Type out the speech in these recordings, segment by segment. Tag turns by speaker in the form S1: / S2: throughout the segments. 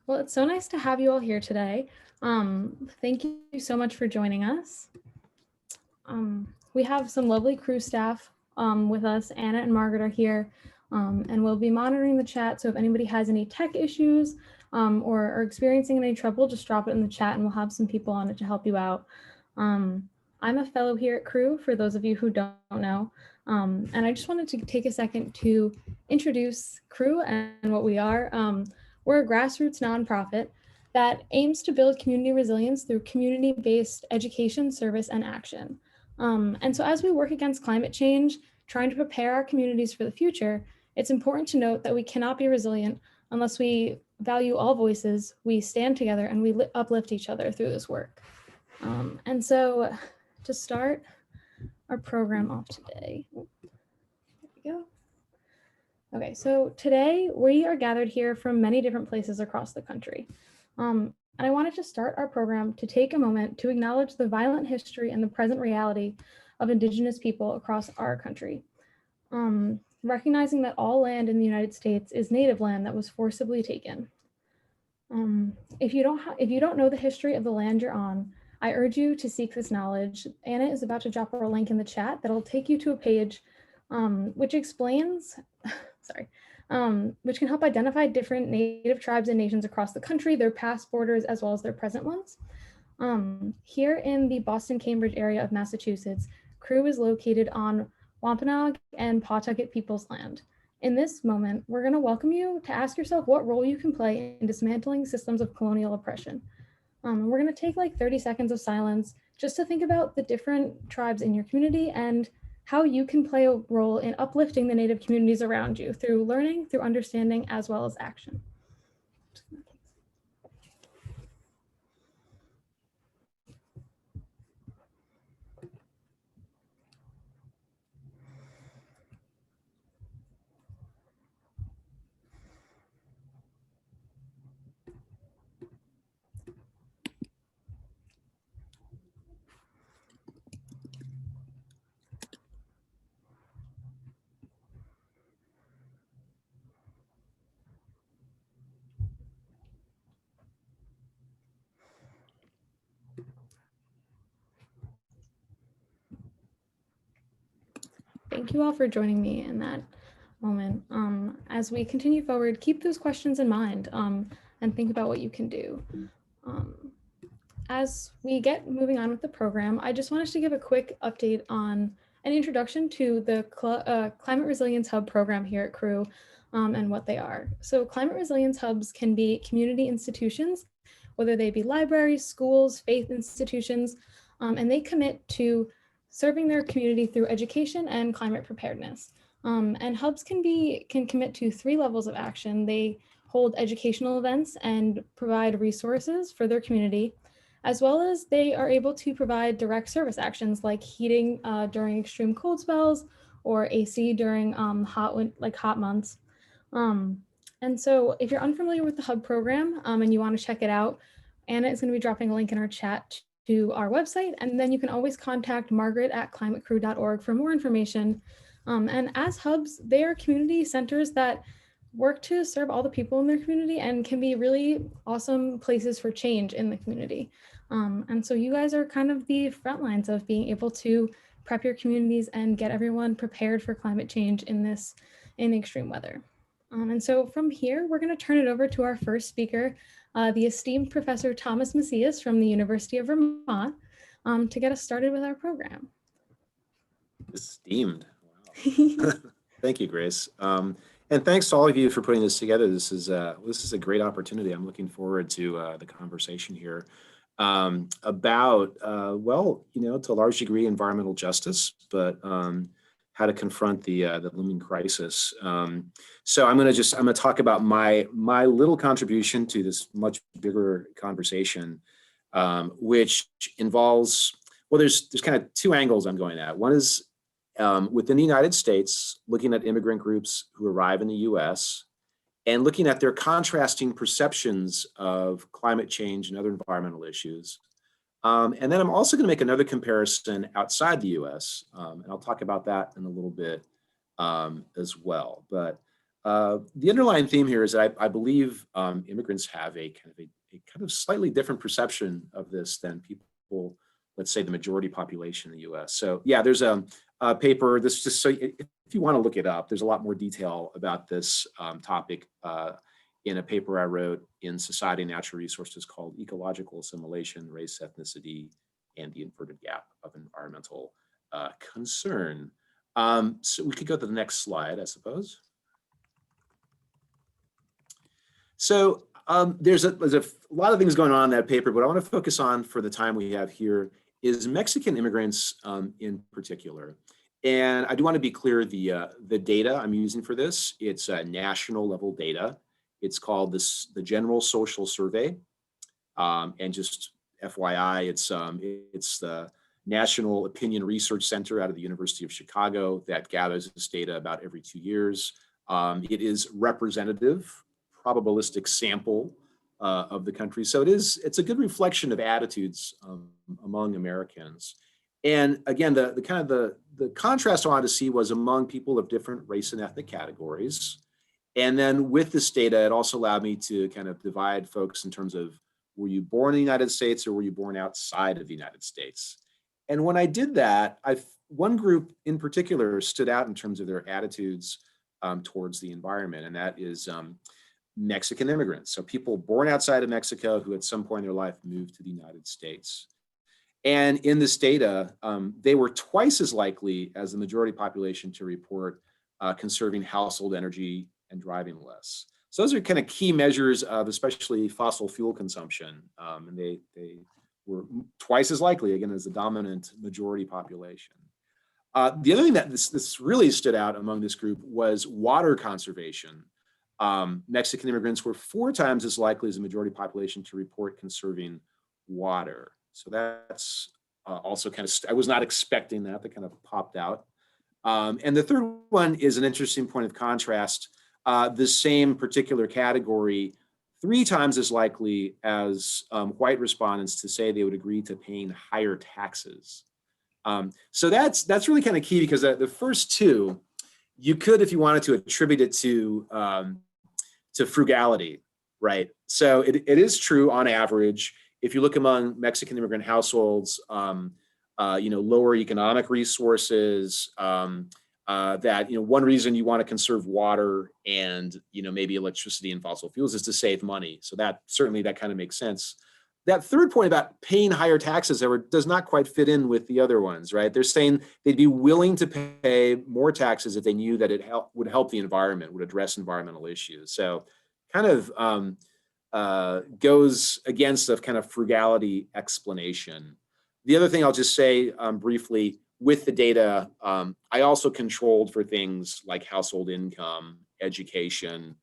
S1: Well, it's so nice to have you all here today. Thank you so much for joining us. We have some lovely crew staff with us. Anna and Margaret are here, and we'll be monitoring the chat. So if anybody has any tech issues or are experiencing any trouble, just drop it in the chat and we'll have some people on it to help you out. I'm a fellow here at Crew, for those of you who don't know. And I just wanted to take a second to introduce Crew and what we are. We're a grassroots nonprofit that aims to build community resilience through community-based education, service, and action. And so as we work against climate change, trying to prepare our communities for the future, it's important to note that we cannot be resilient unless we value all voices, we stand together, and we uplift each other through this work. And so to start our program off today, there we go. Okay, so today we are gathered here from many different places across the country. And I wanted to start our program to take a moment to acknowledge the violent history and the present reality of Indigenous people across our country. Recognizing that all land in the United States is native land that was forcibly taken. If you don't know the history of the land you're on, I urge you to seek this knowledge. Anna is about to drop a link in the chat that'll take you to a page which explains, which can help identify different Native tribes and nations across the country, their past borders, as well as their present ones. Here in the Boston-Cambridge area of Massachusetts, Crew is located on Wampanoag and Pawtucket People's Land. In this moment, we're going to welcome you to ask yourself what role you can play in dismantling systems of colonial oppression. We're going to take like 30 seconds of silence just to think about the different tribes in your community and how you can play a role in uplifting the Native communities around you through learning, through understanding, as well as action. Thank you all for joining me in that moment. As we continue forward, keep those questions in mind and think about what you can do. As we get moving on with the program, I just wanted to give a quick update on an introduction to the Climate Resilience Hub program here at Crew and what they are. So Climate Resilience Hubs can be community institutions, whether they be libraries, schools, faith institutions, and they commit to serving their community through education and climate preparedness. And hubs can commit to 3 levels of action. They hold educational events and provide resources for their community, as well as they are able to provide direct service actions like heating during extreme cold spells or AC during hot months. And so if you're unfamiliar with the hub program and you want to check it out, Anna is going to be dropping a link in our chat to our website, and then you can always contact Margaret at climatecrew.org for more information. And as hubs, they are community centers that work to serve all the people in their community and can be really awesome places for change in the community. And so you guys are kind of the front lines of being able to prep your communities and get everyone prepared for climate change in extreme weather. And so from here, we're going to turn it over to our first speaker, the esteemed Professor Thomas Macias from the University of Vermont, to get us started with our program.
S2: Esteemed, wow. Thank you, Grace. And thanks to all of you for putting this together. This is a great opportunity. I'm looking forward to the conversation here about, well, to a large degree, environmental justice, but how to confront the looming crisis. So I'm going to talk about my little contribution to this much bigger conversation, which involves, well, there's kind of 2 angles I'm going at. One is within the United States, looking at immigrant groups who arrive in the US and looking at their contrasting perceptions of climate change and other environmental issues. And then I'm also going to make another comparison outside the US, and I'll talk about that in a little bit as well. But The underlying theme here is that I believe immigrants have a kind of slightly different perception of this than people, let's say, the majority population in the U.S. So yeah, there's a paper. This just so if you want to look it up, there's a lot more detail about this topic in a paper I wrote in Society and Natural Resources called Ecological Assimilation, Race, Ethnicity, and the Inverted Gap of Environmental Concern. So we could go to the next slide, I suppose. So there's a lot of things going on in that paper, but I want to focus on for the time we have here is Mexican immigrants in particular. And I do want to be clear, the data I'm using for this, it's national level data. It's called the General Social Survey. And just FYI, it's the National Opinion Research Center out of the University of Chicago that gathers this data about every 2 years. It is representative, probabilistic sample of the country. So it's a good reflection of attitudes among Americans. And again, the contrast I wanted to see was among people of different race and ethnic categories. And then with this data, it also allowed me to kind of divide folks in terms of, were you born in the United States or were you born outside of the United States? And when I did that, one group in particular stood out in terms of their attitudes towards the environment, and that is Mexican immigrants. So people born outside of Mexico who at some point in their life moved to the United States. And in this data, they were twice as likely as the majority population to report conserving household energy and driving less. So those are kind of key measures of especially fossil fuel consumption. And they were twice as likely, again, as the dominant majority population. The other thing that this really stood out among this group was water conservation. Mexican immigrants were 4 times as likely as the majority population to report conserving water. So that's also kind of, I was not expecting that kind of popped out. And the third one is an interesting point of contrast. The same particular category, 3 times as likely as white respondents to say they would agree to paying higher taxes. So that's really kind of key, because the first 2, you could, if you wanted to, attribute it to frugality, right? So it is true on average, if you look among Mexican immigrant households, lower economic resources, that, one reason you want to conserve water and, maybe electricity and fossil fuels is to save money. So that kind of makes sense. That third point about paying higher taxes, however, does not quite fit in with the other ones, right? They're saying they'd be willing to pay more taxes if they knew that it would help the environment, would address environmental issues. So kind of goes against the kind of frugality explanation. The other thing I'll just say briefly, with the data, I also controlled for things like household income, education,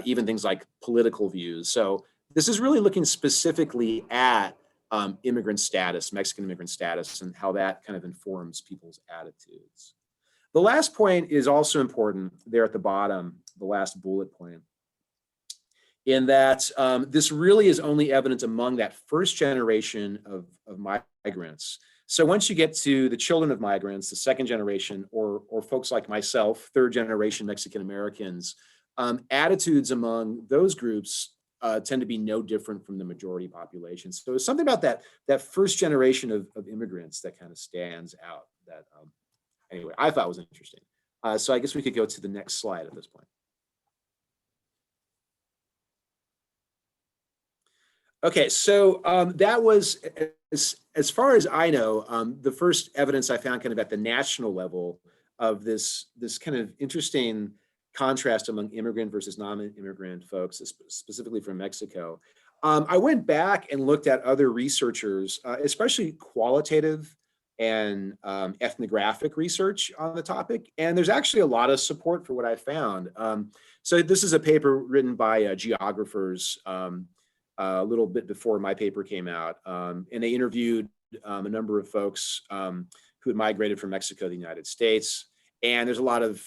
S2: even things like political views. So this is really looking specifically at immigrant status, Mexican immigrant status, and how that kind of informs people's attitudes. The last point is also important there at the bottom, the last bullet point, in that this really is only evident among that first generation of migrants. So once you get to the children of migrants, the second generation, or folks like myself, third generation Mexican Americans, attitudes among those groups tend to be no different from the majority population. So it's something about that first generation of immigrants that kind of stands out that, anyway, I thought was interesting. So I guess we could go to the next slide at this point. Okay, so that was, as far as I know, the first evidence I found kind of at the national level of this kind of interesting contrast among immigrant versus non-immigrant folks, specifically from Mexico. I went back and looked at other researchers, especially qualitative and ethnographic research on the topic. And there's actually a lot of support for what I found. So this is a paper written by geographers a little bit before my paper came out. And they interviewed a number of folks who had migrated from Mexico to the United States. And there's a lot of,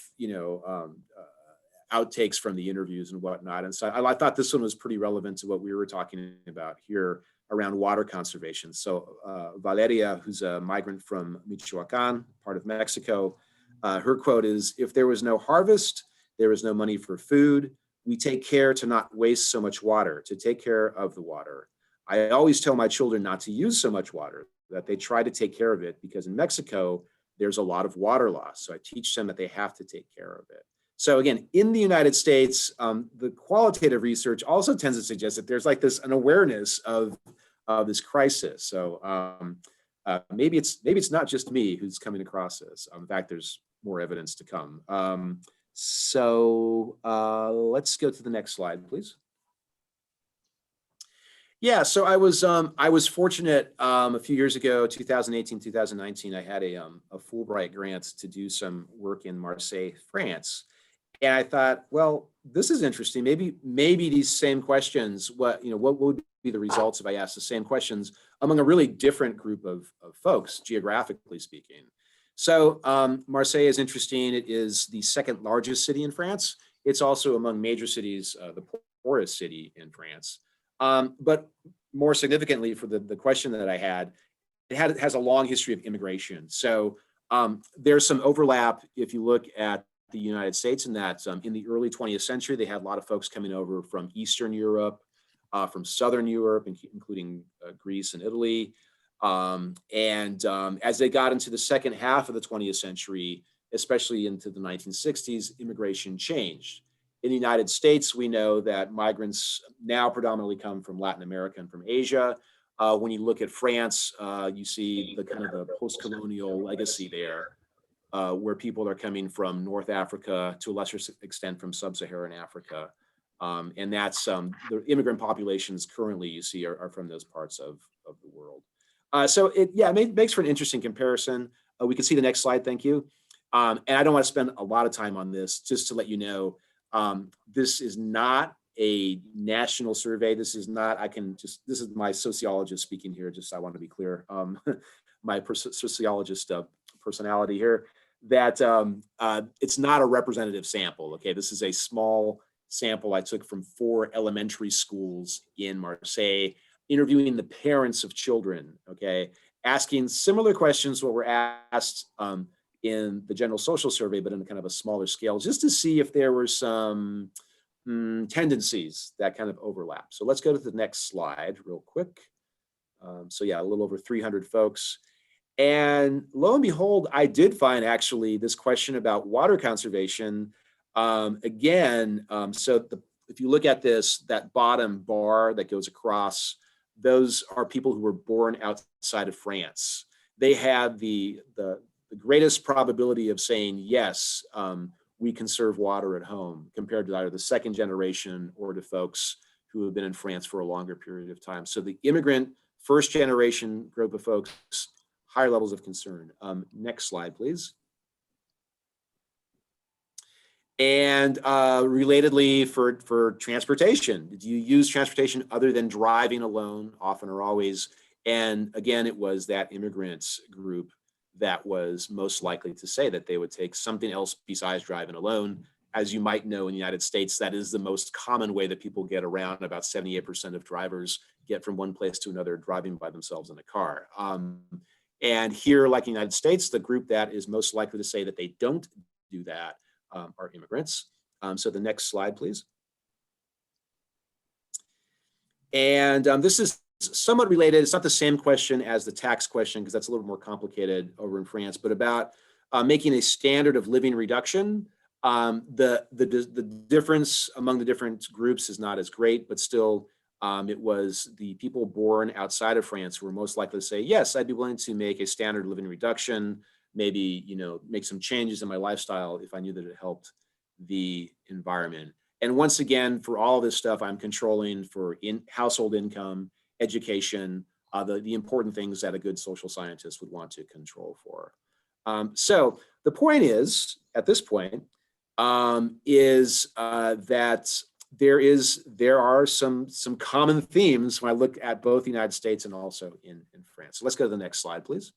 S2: outtakes from the interviews and whatnot. And so I thought this one was pretty relevant to what we were talking about here around water conservation. So Valeria, who's a migrant from Michoacan, part of Mexico, her quote is, "If there was no harvest, There is no money for food. We take care to not waste so much water, to take care of the water. I always tell my children not to use so much water, that they try to take care of it, because in Mexico, there's a lot of water loss. So I teach them that they have to take care of it. So again, in the United States, the qualitative research also tends to suggest that there's like an awareness of this crisis. So maybe it's not just me who's coming across this. In fact, there's more evidence to come. So let's go to the next slide, please. Yeah, so I was fortunate a few years ago, 2018, 2019, I had a Fulbright grant to do some work in Marseille, France. And I thought, well, this is interesting. Maybe these same questions, what would be the results if I asked the same questions among a really different group of folks, geographically speaking. So Marseille is interesting. It is the second largest city in France. It's also among major cities, the poorest city in France. But more significantly for the question that I had, it has a long history of immigration. So there's some overlap if you look at the United States in that in the early 20th century, they had a lot of folks coming over from Eastern Europe, from Southern Europe, including Greece and Italy. As they got into the second half of the 20th century, especially into the 1960s, immigration changed. In the United States, we know that migrants now predominantly come from Latin America and from Asia. When you look at France, you see the kind of the post-colonial legacy there, where people are coming from North Africa, to a lesser extent from sub-Saharan Africa. And that's the immigrant populations currently you see are from those parts of the world. So it makes for an interesting comparison. We can see the next slide, thank you. And I don't want to spend a lot of time on this, just to let you know, this is not a national survey. This is not, this is my sociologist speaking here, just I want to be clear. My sociologist personality here, that it's not a representative sample, okay? This is a small sample I took from 4 elementary schools in Marseille, interviewing the parents of children, okay? Asking similar questions what were asked in the general social survey, but in a kind of a smaller scale, just to see if there were some tendencies that kind of overlap. So let's go to the next slide real quick. So yeah, a little over 300 folks. And lo and behold, I did find actually this question about water conservation. If you look at that bottom bar that goes across, those are people who were born outside of France. They have the greatest probability of saying, yes, we conserve water at home, compared to either the second generation or to folks who have been in France for a longer period of time. So the immigrant first generation group of folks, higher levels of concern. Next slide, please. And relatedly for transportation, do you use transportation other than driving alone, often or always? And again, it was that immigrants group that was most likely to say that they would take something else besides driving alone. As you might know, in the United States, that is the most common way that people get around. About 78% of drivers get from one place to another driving by themselves in a car. And here, like in the United States, the group that is most likely to say that they don't do that are immigrants. So the next slide, please. And this is somewhat related. It's not the same question as the tax question, because that's a little more complicated over in France, but about making a standard of living reduction. The difference among the different groups is not as great, but still it was the people born outside of France who were most likely to say, yes, I'd be willing to make a standard living reduction, maybe, make some changes in my lifestyle if I knew that it helped the environment. And once again, for all this stuff, I'm controlling for household income, education, the important things that a good social scientist would want to control for. So the point is, at this point, is that there are some common themes when I look at both the United States and also in France. So let's go to the next slide, please.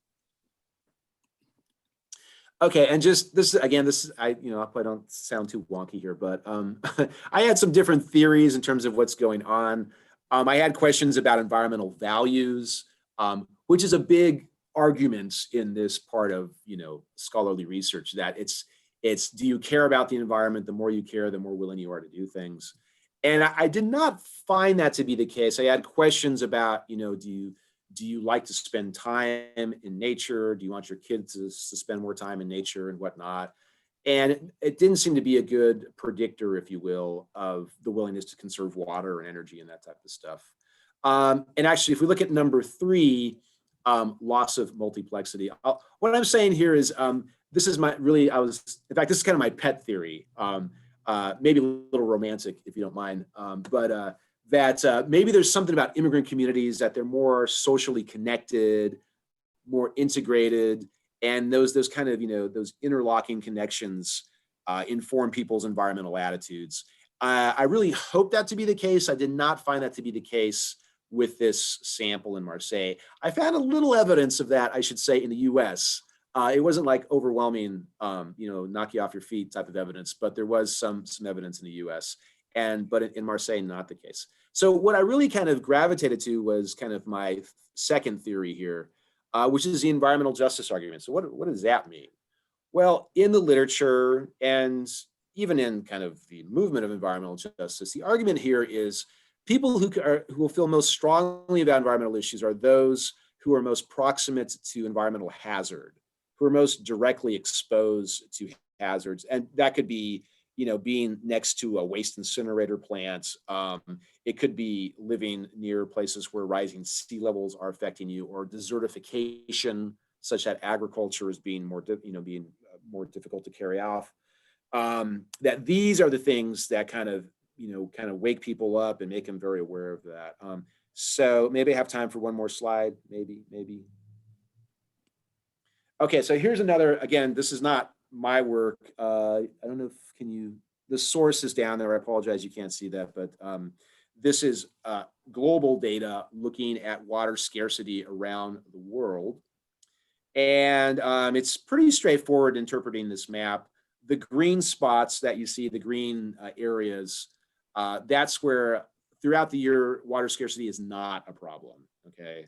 S2: Okay, and just this again, I hope I don't sound too wonky here, but I had some different theories in terms of what's going on. I had questions about environmental values, which is a big argument in this part of scholarly research, that It's, do you care about the environment? The more you care, the more willing you are to do things. And I did not find that to be the case. I had questions about, do you like to spend time in nature? Do you want your kids to spend more time in nature and whatnot? And it didn't seem to be a good predictor, if you will, of the willingness to conserve water and energy and that type of stuff. And actually, if we look at number 3, loss of multiplexity, what I'm saying here is, this is in fact, this is kind of my pet theory, maybe a little romantic, if you don't mind, but that maybe there's something about immigrant communities that they're more socially connected, more integrated, and those kind of, those interlocking connections inform people's environmental attitudes. I really hope that to be the case. I did not find that to be the case with this sample in Marseille. I found a little evidence of that, I should say, in the US. It wasn't like overwhelming, knock you off your feet type of evidence, but there was some evidence in the US. But in Marseille, not the case. So what I really kind of gravitated to was kind of my second theory here, which is the environmental justice argument. So what does that mean? Well, in the literature and even in kind of the movement of environmental justice, the argument here is people who will feel most strongly about environmental issues are those who are most proximate to environmental hazard, who are most directly exposed to hazards. And that could be, being next to a waste incinerator plant. It could be living near places where rising sea levels are affecting you, or desertification, such that agriculture is being more difficult to carry off. That these are the things that kind of wake people up and make them very aware of that. So maybe I have time for one more slide, maybe. Okay, so here's another, again, this is not my work. I don't know if, the source is down there. I apologize, you can't see that, but this is global data looking at water scarcity around the world. And it's pretty straightforward interpreting this map. The green spots that you see, the green areas, that's where throughout the year, water scarcity is not a problem, okay?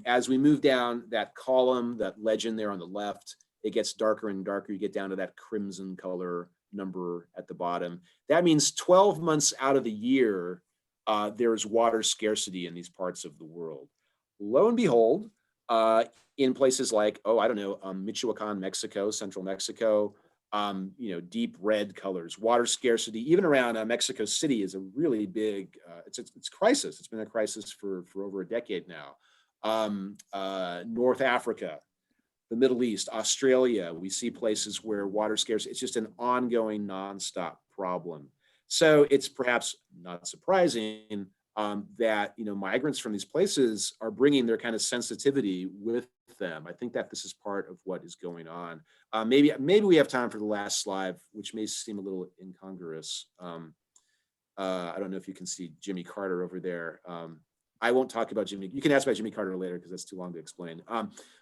S2: As we move down that column, that legend there on the left, it gets darker and darker. You get down to that crimson color number at the bottom. That means 12 months out of the year, there's water scarcity in these parts of the world. Lo and behold, in places like, Michoacan, Mexico, central Mexico, deep red colors, water scarcity, even around Mexico City is a really big, it's crisis. It's been a crisis for over a decade now. North Africa, the Middle East, Australia, we see places where water scarcity, it's just an ongoing nonstop problem. So it's perhaps not surprising that migrants from these places are bringing their kind of sensitivity with them. I think that this is part of what is going on. Maybe we have time for the last slide, which may seem a little incongruous. I don't know if you can see Jimmy Carter over there. I won't talk about Jimmy. You can ask about Jimmy Carter later because that's too long to explain.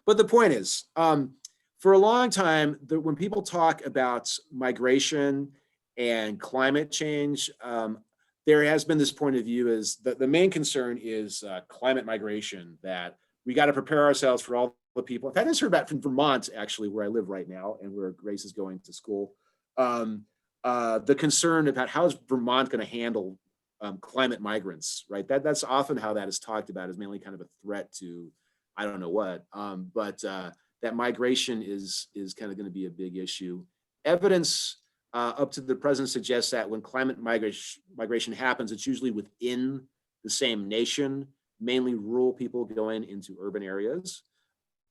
S2: But the point is, for a long time, when people talk about migration and climate change, there has been this point of view is that the main concern is climate migration, that we got to prepare ourselves for all the people. In fact, I just heard about from Vermont, actually, where I live right now and where Grace is going to school. The concern about how is Vermont going to handle climate migrants, right? That's often how that is talked about, as mainly kind of a threat to, I don't know what, but that migration is kind of going to be a big issue. Evidence up to the present suggests that when climate migration happens, it's usually within the same nation, mainly rural people going into urban areas.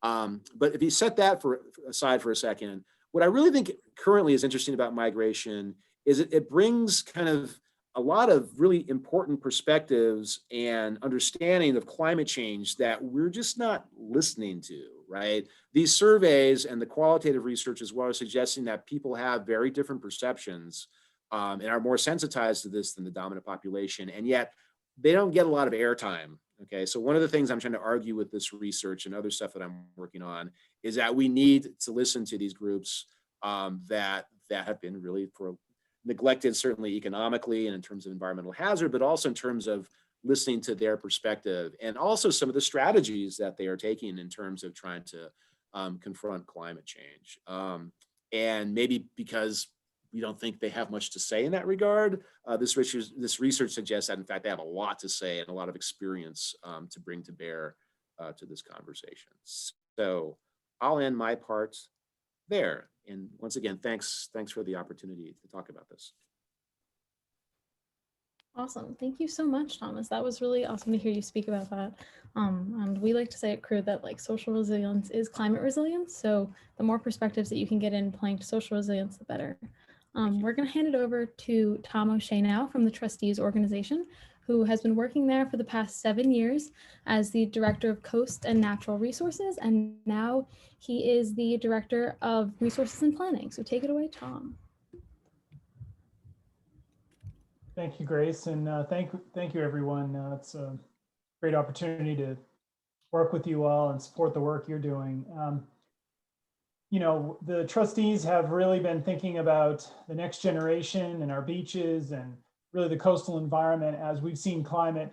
S2: But if you set that aside for a second, what I really think currently is interesting about migration is it brings kind of a lot of really important perspectives and understanding of climate change that we're just not listening to, right? These surveys and the qualitative research as well are suggesting that people have very different perceptions and are more sensitized to this than the dominant population, and yet they don't get a lot of airtime. Okay, so one of the things I'm trying to argue with this research and other stuff that I'm working on is that we need to listen to these groups that have been really neglected, certainly economically and in terms of environmental hazard, but also in terms of listening to their perspective and also some of the strategies that they are taking in terms of trying to confront climate change. And maybe because we don't think they have much to say in that regard, this research suggests that in fact they have a lot to say and a lot of experience to bring to bear to this conversation. So I'll end my part there. And once again, thanks for the opportunity to talk about this.
S1: Awesome. Thank you so much, Thomas. That was really awesome to hear you speak about that. And we like to say at Crew that like social resilience is climate resilience. So the more perspectives that you can get in playing to social resilience, the better. We're going to hand it over to Tom O'Shea now from the Trustees Organization, who has been working there for the past 7 years as the Director of Coast and Natural Resources. And now he is the Director of Resources and Planning. So take it away, Tom.
S3: Thank you, Grace, and thank you, everyone. It's a great opportunity to work with you all and support the work you're doing. You know, the trustees have really been thinking about the next generation and our beaches and really the coastal environment as we've seen climate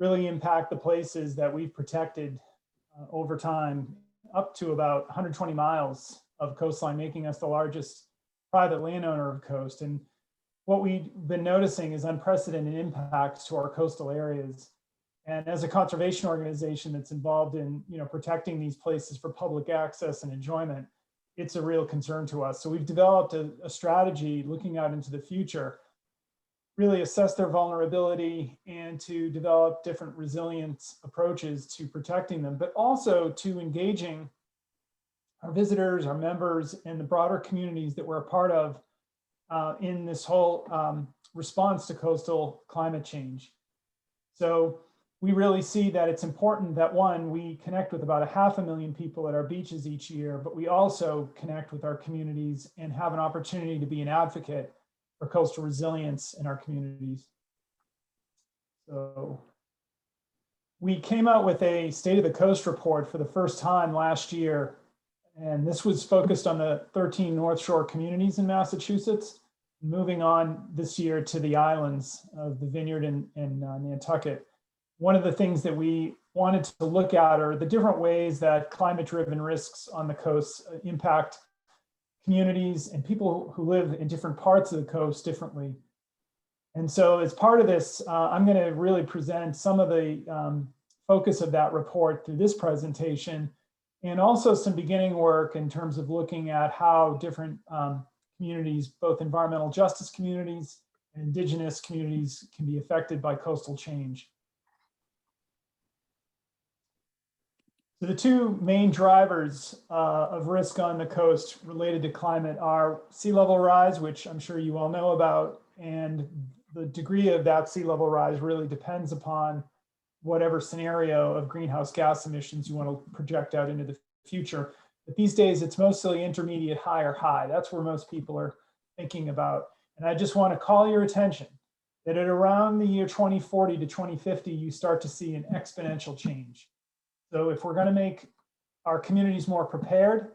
S3: really impact the places that we've protected over time, up to about 120 miles of coastline, making us the largest private landowner of coast. And what we've been noticing is unprecedented impacts to our coastal areas. And as a conservation organization that's involved in, you know, protecting these places for public access and enjoyment, it's a real concern to us. So we've developed a strategy looking out into the future, really assess their vulnerability and to develop different resilience approaches to protecting them, but also to engaging our visitors, our members, and the broader communities that we're a part of in this whole response to coastal climate change. So we really see that it's important that, one, we connect with about 500,000 people at our beaches each year, but we also connect with our communities and have an opportunity to be an advocate for coastal resilience in our communities. So we came out with a State of the Coast report for the first time last year, and this was focused on the 13 North Shore communities in Massachusetts, moving on this year to the islands of the Vineyard and Nantucket. One of the things that we wanted to look at are the different ways that climate-driven risks on the coast impact communities and people who live in different parts of the coast differently. And so as part of this, I'm going to really present some of the focus of that report through this presentation, and also some beginning work in terms of looking at how different communities, both environmental justice communities and indigenous communities, can be affected by coastal change. So the two main drivers of risk on the coast related to climate are sea level rise, which I'm sure you all know about, and the degree of that sea level rise really depends upon whatever scenario of greenhouse gas emissions you want to project out into the future. But these days, it's mostly intermediate high or high. That's where most people are thinking about. And I just want to call your attention that at around the year 2040 to 2050, you start to see an exponential change. So if we're going to make our communities more prepared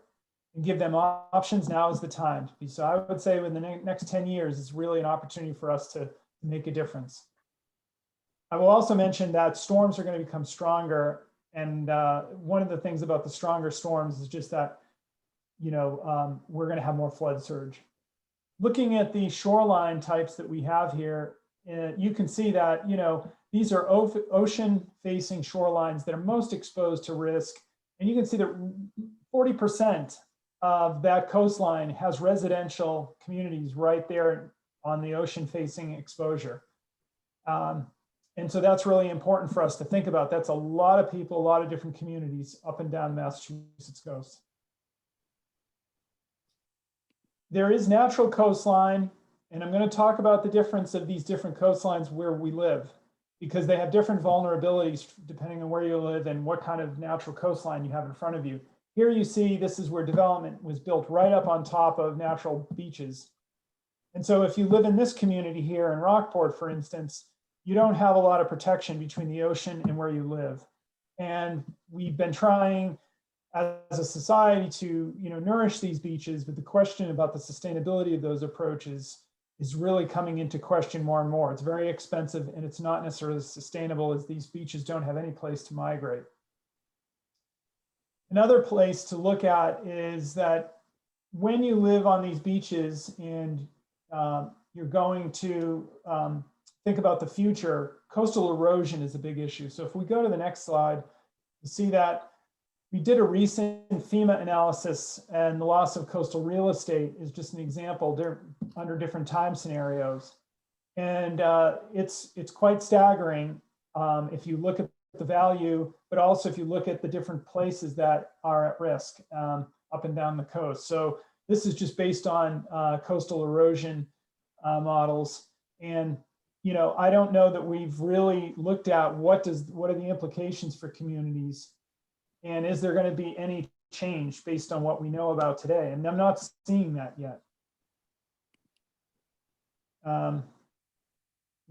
S3: and give them options, now is the time to be. So I would say in the next 10 years, it's really an opportunity for us to make a difference. I will also mention that storms are going to become stronger. And one of the things about the stronger storms is just that, you know, we're going to have more flood surge. Looking at the shoreline types that we have here, you can see that, you know, these are ocean-facing shorelines that are most exposed to risk. And you can see that 40% of that coastline has residential communities right there on the ocean-facing exposure. And so that's really important for us to think about. That's a lot of people, a lot of different communities up and down the Massachusetts coast. There is natural coastline, and I'm going to talk about the difference of these different coastlines where we live, because they have different vulnerabilities depending on where you live and what kind of natural coastline you have in front of you. Here you see this is where development was built right up on top of natural beaches. And so if you live in this community here in Rockport, for instance, you don't have a lot of protection between the ocean and where you live. And we've been trying as a society to, you know, nourish these beaches, but the question about the sustainability of those approaches is really coming into question more and more. It's very expensive and it's not necessarily sustainable as these beaches don't have any place to migrate. Another place to look at is that when you live on these beaches and you're going to think about the future, coastal erosion is a big issue. So if we go to the next slide, you see that we did a recent FEMA analysis, and the loss of coastal real estate is just an example. They're under different time scenarios. And it's quite staggering if you look at the value, but also if you look at the different places that are at risk up and down the coast. So this is just based on coastal erosion models. And I don't know that we've really looked at what are the implications for communities, and is there going to be any change based on what we know about today? And I'm not seeing that yet.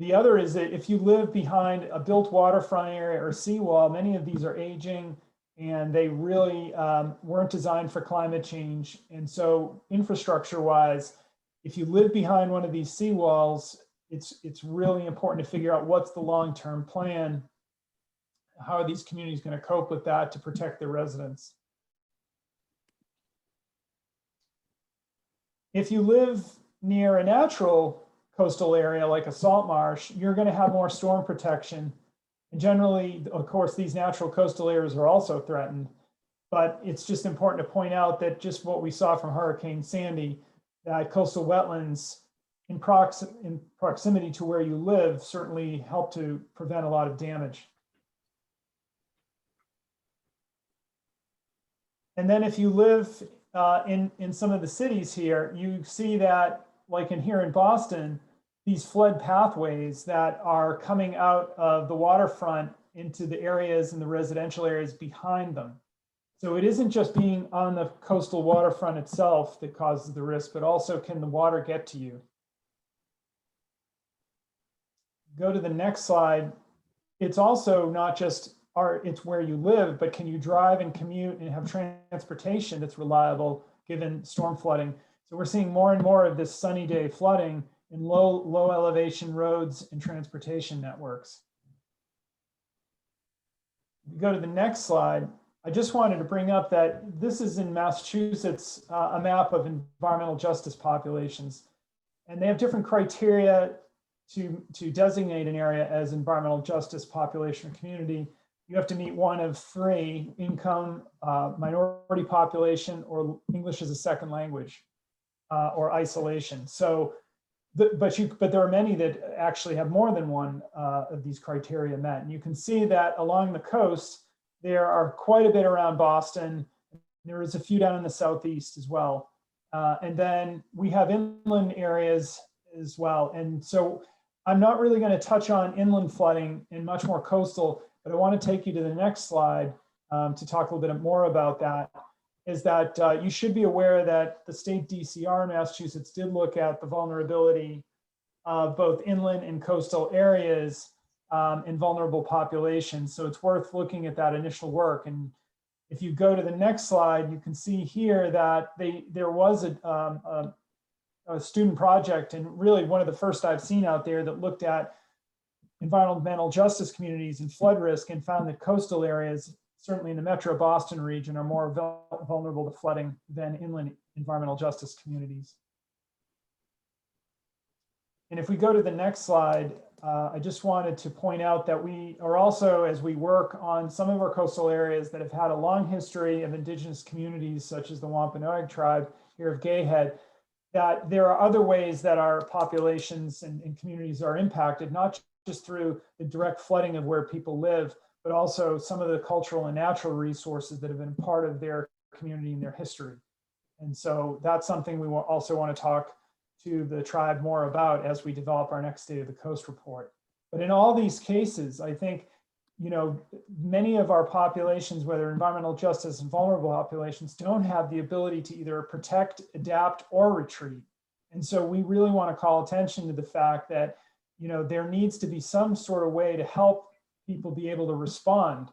S3: The other is that if you live behind a built waterfront area or seawall, many of these are aging and they really weren't designed for climate change. And so infrastructure-wise, if you live behind one of these seawalls, it's really important to figure out what's the long-term plan. How are these communities going to cope with that to protect their residents? If you live near a natural coastal area like a salt marsh, you're going to have more storm protection. And generally, of course, these natural coastal areas are also threatened. But it's just important to point out that just what we saw from Hurricane Sandy, that coastal wetlands in proximity to where you live certainly help to prevent a lot of damage. And then if you live in some of the cities here, you see that, like here in Boston, these flood pathways that are coming out of the waterfront into the areas and the residential areas behind them. So it isn't just being on the coastal waterfront itself that causes the risk, but also can the water get to you? Go to the next slide. It's also not just it's where you live, but can you drive and commute and have transportation that's reliable given storm flooding? So we're seeing more and more of this sunny day flooding in low elevation roads and transportation networks. We go to the next slide. I just wanted to bring up that this is in Massachusetts, a map of environmental justice populations. And they have different criteria to designate an area as environmental justice population or community. You have to meet one of three: income, minority population, or English as a second language, or isolation. So, but there are many that actually have more than one of these criteria met. And you can see that along the coast, there are quite a bit around Boston. There is a few down in the southeast as well. And then we have inland areas as well. And so I'm not really going to touch on inland flooding and much more coastal, but I want to take you to the next slide to talk a little bit more about that. Is that you should be aware that the state DCR in Massachusetts did look at the vulnerability of both inland and coastal areas in vulnerable populations. So it's worth looking at that initial work. And if you go to the next slide, you can see here that there was a student project, and really one of the first I've seen out there, that looked at environmental justice communities and flood risk, and found that coastal areas, certainly in the Metro Boston region, are more vulnerable to flooding than inland environmental justice communities. And if we go to the next slide, I just wanted to point out that we are also, as we work on some of our coastal areas that have had a long history of indigenous communities, such as the Wampanoag tribe here of Gayhead, that there are other ways that our populations and communities are impacted, not just through the direct flooding of where people live, but also some of the cultural and natural resources that have been part of their community and their history. And so that's something we also want to talk to the tribe more about as we develop our next State of the Coast report. But in all these cases, I think, many of our populations, whether environmental justice and vulnerable populations, don't have the ability to either protect, adapt, or retreat. And so we really want to call attention to the fact that, there needs to be some sort of way to help people be able to respond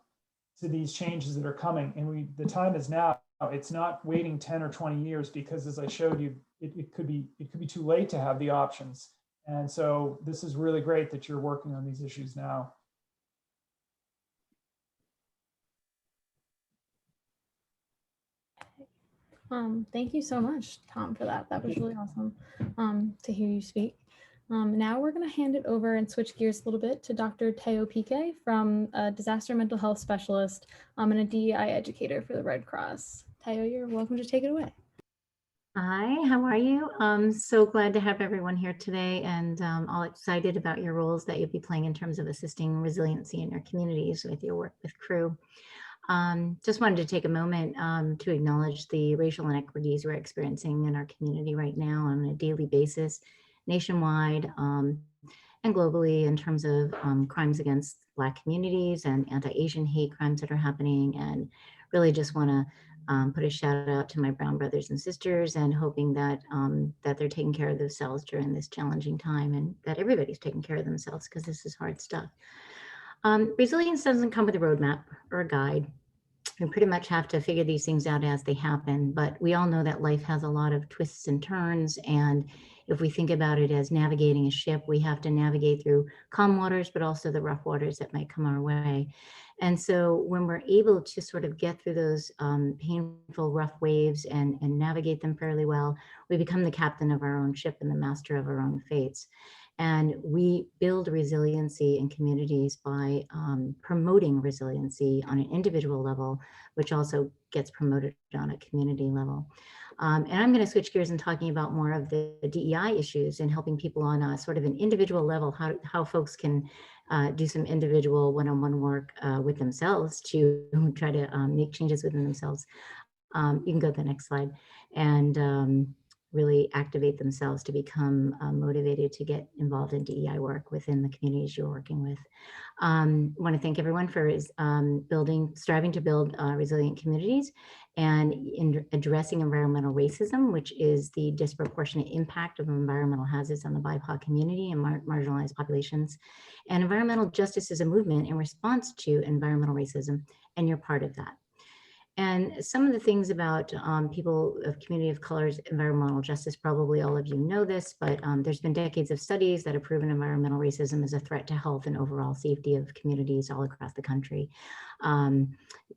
S3: to these changes that are coming. And the time is now. It's not waiting 10 or 20 years, because as I showed you, it could be too late to have the options. And so this is really great that you're working on these issues now.
S1: Thank you so much, Tom, for that. That was really awesome to hear you speak. Now we're going to hand it over and switch gears a little bit to Dr. Teo Pique from a disaster mental health specialist and a DEI educator for the Red Cross. Teo, you're welcome to take it away.
S4: Hi, how are you? I'm so glad to have everyone here today, and all excited about your roles that you'll be playing in terms of assisting resiliency in your communities with your work with CREW. Just wanted to take a moment to acknowledge the racial inequities we're experiencing in our community right now on a daily basis, nationwide and globally, in terms of crimes against Black communities and anti-Asian hate crimes that are happening, and really just want to put a shout out to my brown brothers and sisters, and hoping that that they're taking care of themselves during this challenging time, and that everybody's taking care of themselves, because this is hard stuff. Resilience doesn't come with a roadmap or a guide. We pretty much have to figure these things out as they happen, but we all know that life has a lot of twists and turns, and if we think about it as navigating a ship, we have to navigate through calm waters, but also the rough waters that might come our way. And so when we're able to sort of get through those painful, rough waves and navigate them fairly well, we become the captain of our own ship and the master of our own fates. And we build resiliency in communities by promoting resiliency on an individual level, which also gets promoted on a community level. And I'm going to switch gears and talking about more of the DEI issues and helping people on a sort of an individual level, how folks can do some individual one-on-one work with themselves to try to make changes within themselves. You can go to the next slide. And really activate themselves to become motivated to get involved in DEI work within the communities you're working with. I want to thank everyone for striving to build resilient communities and in addressing environmental racism, which is the disproportionate impact of environmental hazards on the BIPOC community and marginalized populations. And environmental justice is a movement in response to environmental racism, and you're part of that. And some of the things about people of community of color's environmental justice, probably all of you know this, but there's been decades of studies that have proven environmental racism is a threat to health and overall safety of communities all across the country.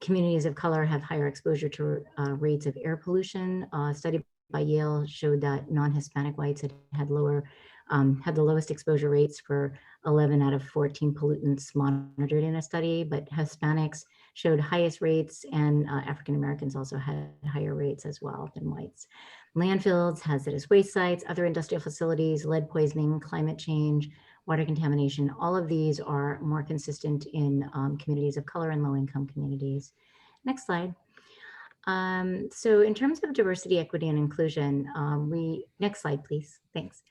S4: Communities of color have higher exposure to rates of air pollution. A study by Yale showed that non-Hispanic whites had the lowest exposure rates for 11 out of 14 pollutants monitored in a study, but Hispanics showed highest rates, and African Americans also had higher rates as well than whites. Landfills, hazardous waste sites, other industrial facilities, lead poisoning, climate change, water contamination, all of these are more consistent in communities of color and low-income communities. Next slide. So in terms of diversity, equity, and inclusion, next slide, please. Thanks.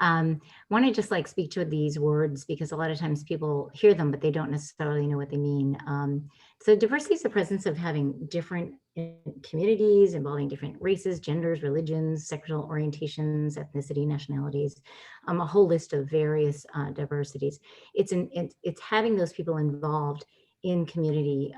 S4: Want to just speak to these words, because a lot of times people hear them, but they don't necessarily know what they mean. So diversity is the presence of having different communities involving different races, genders, religions, sexual orientations, ethnicity, nationalities, a whole list of various diversities. It's having those people involved in community,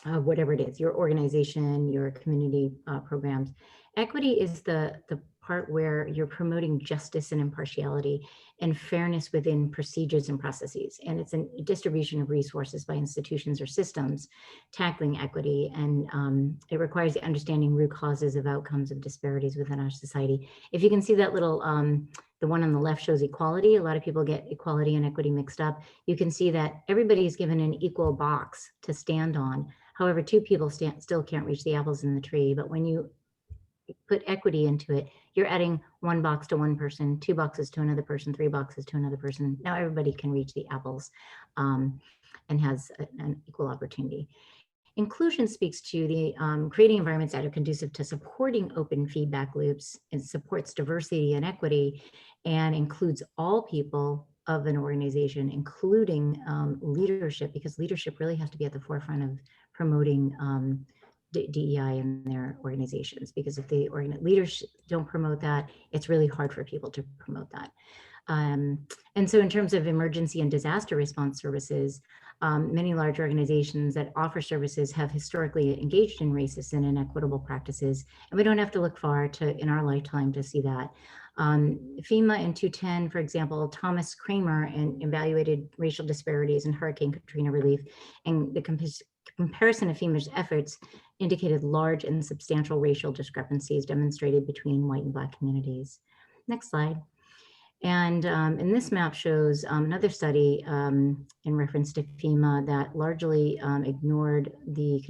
S4: whatever it is, your organization, your community programs. Equity is the part where you're promoting justice and impartiality and fairness within procedures and processes. And it's a distribution of resources by institutions or systems tackling equity. And it requires the understanding root causes of outcomes of disparities within our society. If you can see that little, the one on the left shows equality. A lot of people get equality and equity mixed up. You can see that everybody is given an equal box to stand on. However, two people still can't reach the apples in the tree. But when you put equity into it, you're adding one box to one person, two boxes to another person, three boxes to another person. Now everybody can reach the apples and has an equal opportunity. Inclusion speaks to the creating environments that are conducive to supporting open feedback loops, and supports diversity and equity, and includes all people of an organization, including leadership, because leadership really has to be at the forefront of promoting DEI in their organizations, because if the leaders don't promote that, it's really hard for people to promote that. And so in terms of emergency and disaster response services, many large organizations that offer services have historically engaged in racist and inequitable practices, and we don't have to look far in our lifetime to see that. FEMA in 2010, for example, Thomas Kramer evaluated racial disparities in Hurricane Katrina relief, and the comparison of FEMA's efforts indicated large and substantial racial discrepancies demonstrated between white and Black communities. Next slide. And this map shows another study in reference to FEMA that largely ignored the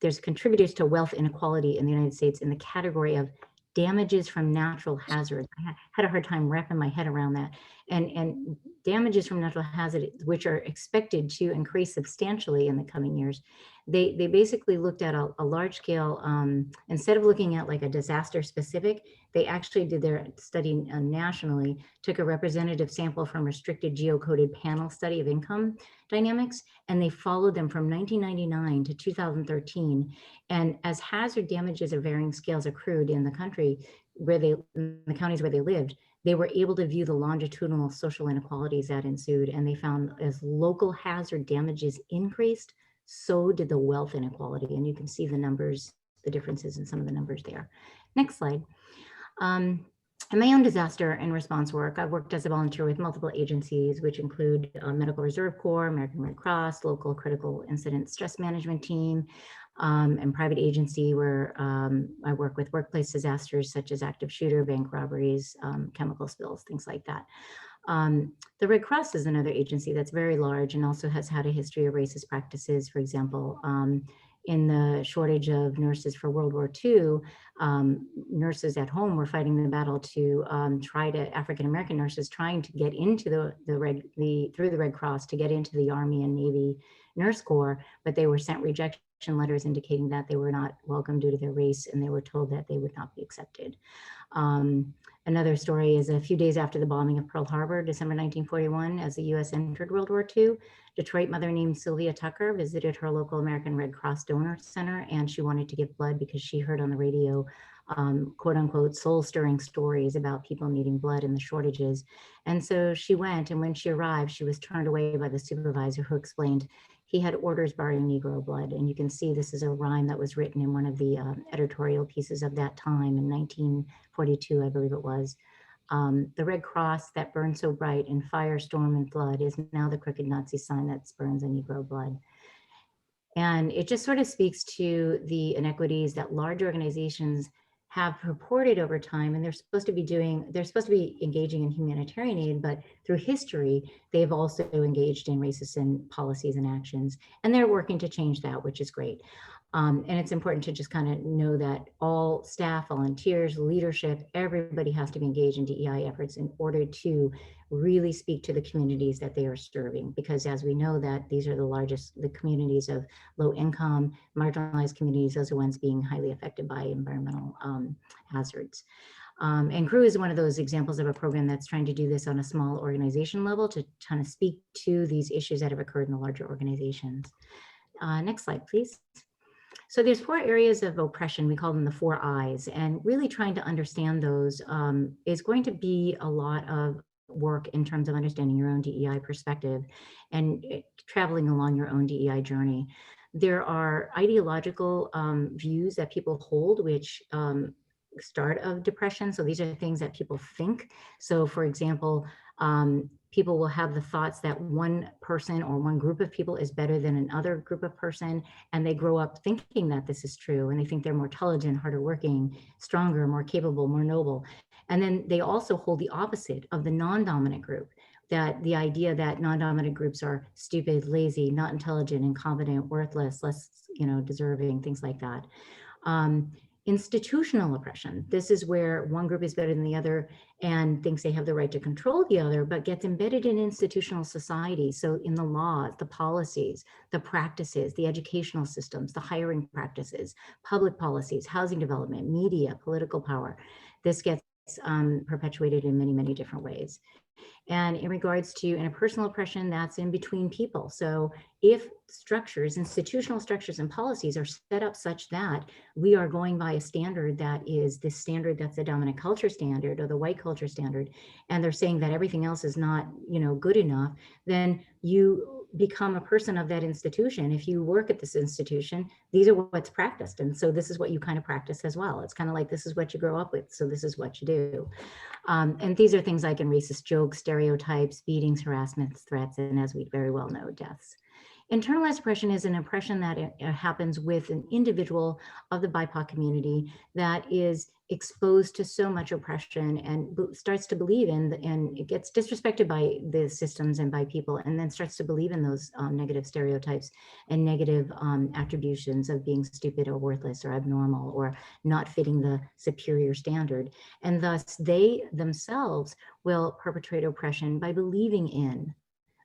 S4: there's contributors to wealth inequality in the United States in the category of damages from natural hazards. I had a hard time wrapping my head around that. And damages from natural hazards, which are expected to increase substantially in the coming years. They basically looked at a large scale, instead of looking at like a disaster specific, they actually did their study nationally, took a representative sample from restricted geocoded panel study of income dynamics, and they followed them from 1999 to 2013. And as hazard damages of varying scales accrued in the country, in the counties where they lived, they were able to view the longitudinal social inequalities that ensued. And they found as local hazard damages increased, so did the wealth inequality. And you can see the numbers, the differences in some of the numbers there. Next slide. In my own disaster and response work, I've worked as a volunteer with multiple agencies, which include Medical Reserve Corps, American Red Cross, local critical incident stress management team, and private agency where I work with workplace disasters such as active shooter, bank robberies, chemical spills, things like that. The Red Cross is another agency that's very large and also has had a history of racist practices. For example, in the shortage of nurses for World War II, nurses at home were fighting the battle to African-American nurses trying to get into through the Red Cross to get into the Army and Navy Nurse Corps, but they were sent rejection letters indicating that they were not welcome due to their race, and they were told that they would not be accepted. Another story is a few days after the bombing of Pearl Harbor, December 1941, as the US entered World War II, Detroit mother named Sylvia Tucker visited her local American Red Cross donor center, and she wanted to give blood because she heard on the radio, quote unquote, soul-stirring stories about people needing blood and the shortages. And so she went, and when she arrived, she was turned away by the supervisor who explained he had orders barring Negro blood. And you can see this is a rhyme that was written in one of the editorial pieces of that time in 1942, I believe it was. The Red Cross that burned so bright in fire, storm, and flood is now the crooked Nazi sign that spurns a Negro blood. And it just sort of speaks to the inequities that large organizations have purported over time, and they're supposed to be engaging in humanitarian aid, but through history, they've also engaged in racist policies and actions, and they're working to change that, which is great. And it's important to just kind of know that all staff, volunteers, leadership, everybody has to be engaged in DEI efforts in order to really speak to the communities that they are serving. Because as we know that these are the communities of low income, marginalized communities, those are ones being highly affected by environmental hazards. And CREW is one of those examples of a program that's trying to do this on a small organization level to kind of speak to these issues that have occurred in the larger organizations. Next slide, please. So there's 4 areas of oppression, we call them the 4 I's, and really trying to understand those is going to be a lot of work in terms of understanding your own DEI perspective and traveling along your own DEI journey. There are ideological views that people hold, which start of depression. So these are things that people think. So for example, people will have the thoughts that one person or one group of people is better than another group of person, and they grow up thinking that this is true, and they think they're more intelligent, harder working, stronger, more capable, more noble. And then they also hold the opposite of the non-dominant group, that the idea that non-dominant groups are stupid, lazy, not intelligent, incompetent, worthless, less, deserving, things like that. Institutional oppression. This is where one group is better than the other and thinks they have the right to control the other, but gets embedded in institutional society. So in the laws, the policies, the practices, the educational systems, the hiring practices, public policies, housing development, media, political power. This gets perpetuated in many, many different ways. And in regards to interpersonal oppression, that's in between people. So if structures, institutional structures and policies are set up such that we are going by a standard that is this standard that's the dominant culture standard or the white culture standard, and they're saying that everything else is not, good enough, then you become a person of that institution, if you work at this institution, these are what's practiced. And so this is what you kind of practice as well. It's kind of like, this is what you grow up with, so this is what you do. And these are things like in racist jokes, stereotypes, beatings, harassments, threats, and as we very well know, deaths. Internalized oppression is an oppression that happens with an individual of the BIPOC community that is exposed to so much oppression and starts to believe in, and it gets disrespected by the systems and by people, and then starts to believe in those negative stereotypes and negative attributions of being stupid or worthless or abnormal or not fitting the superior standard. And thus they themselves will perpetrate oppression by believing in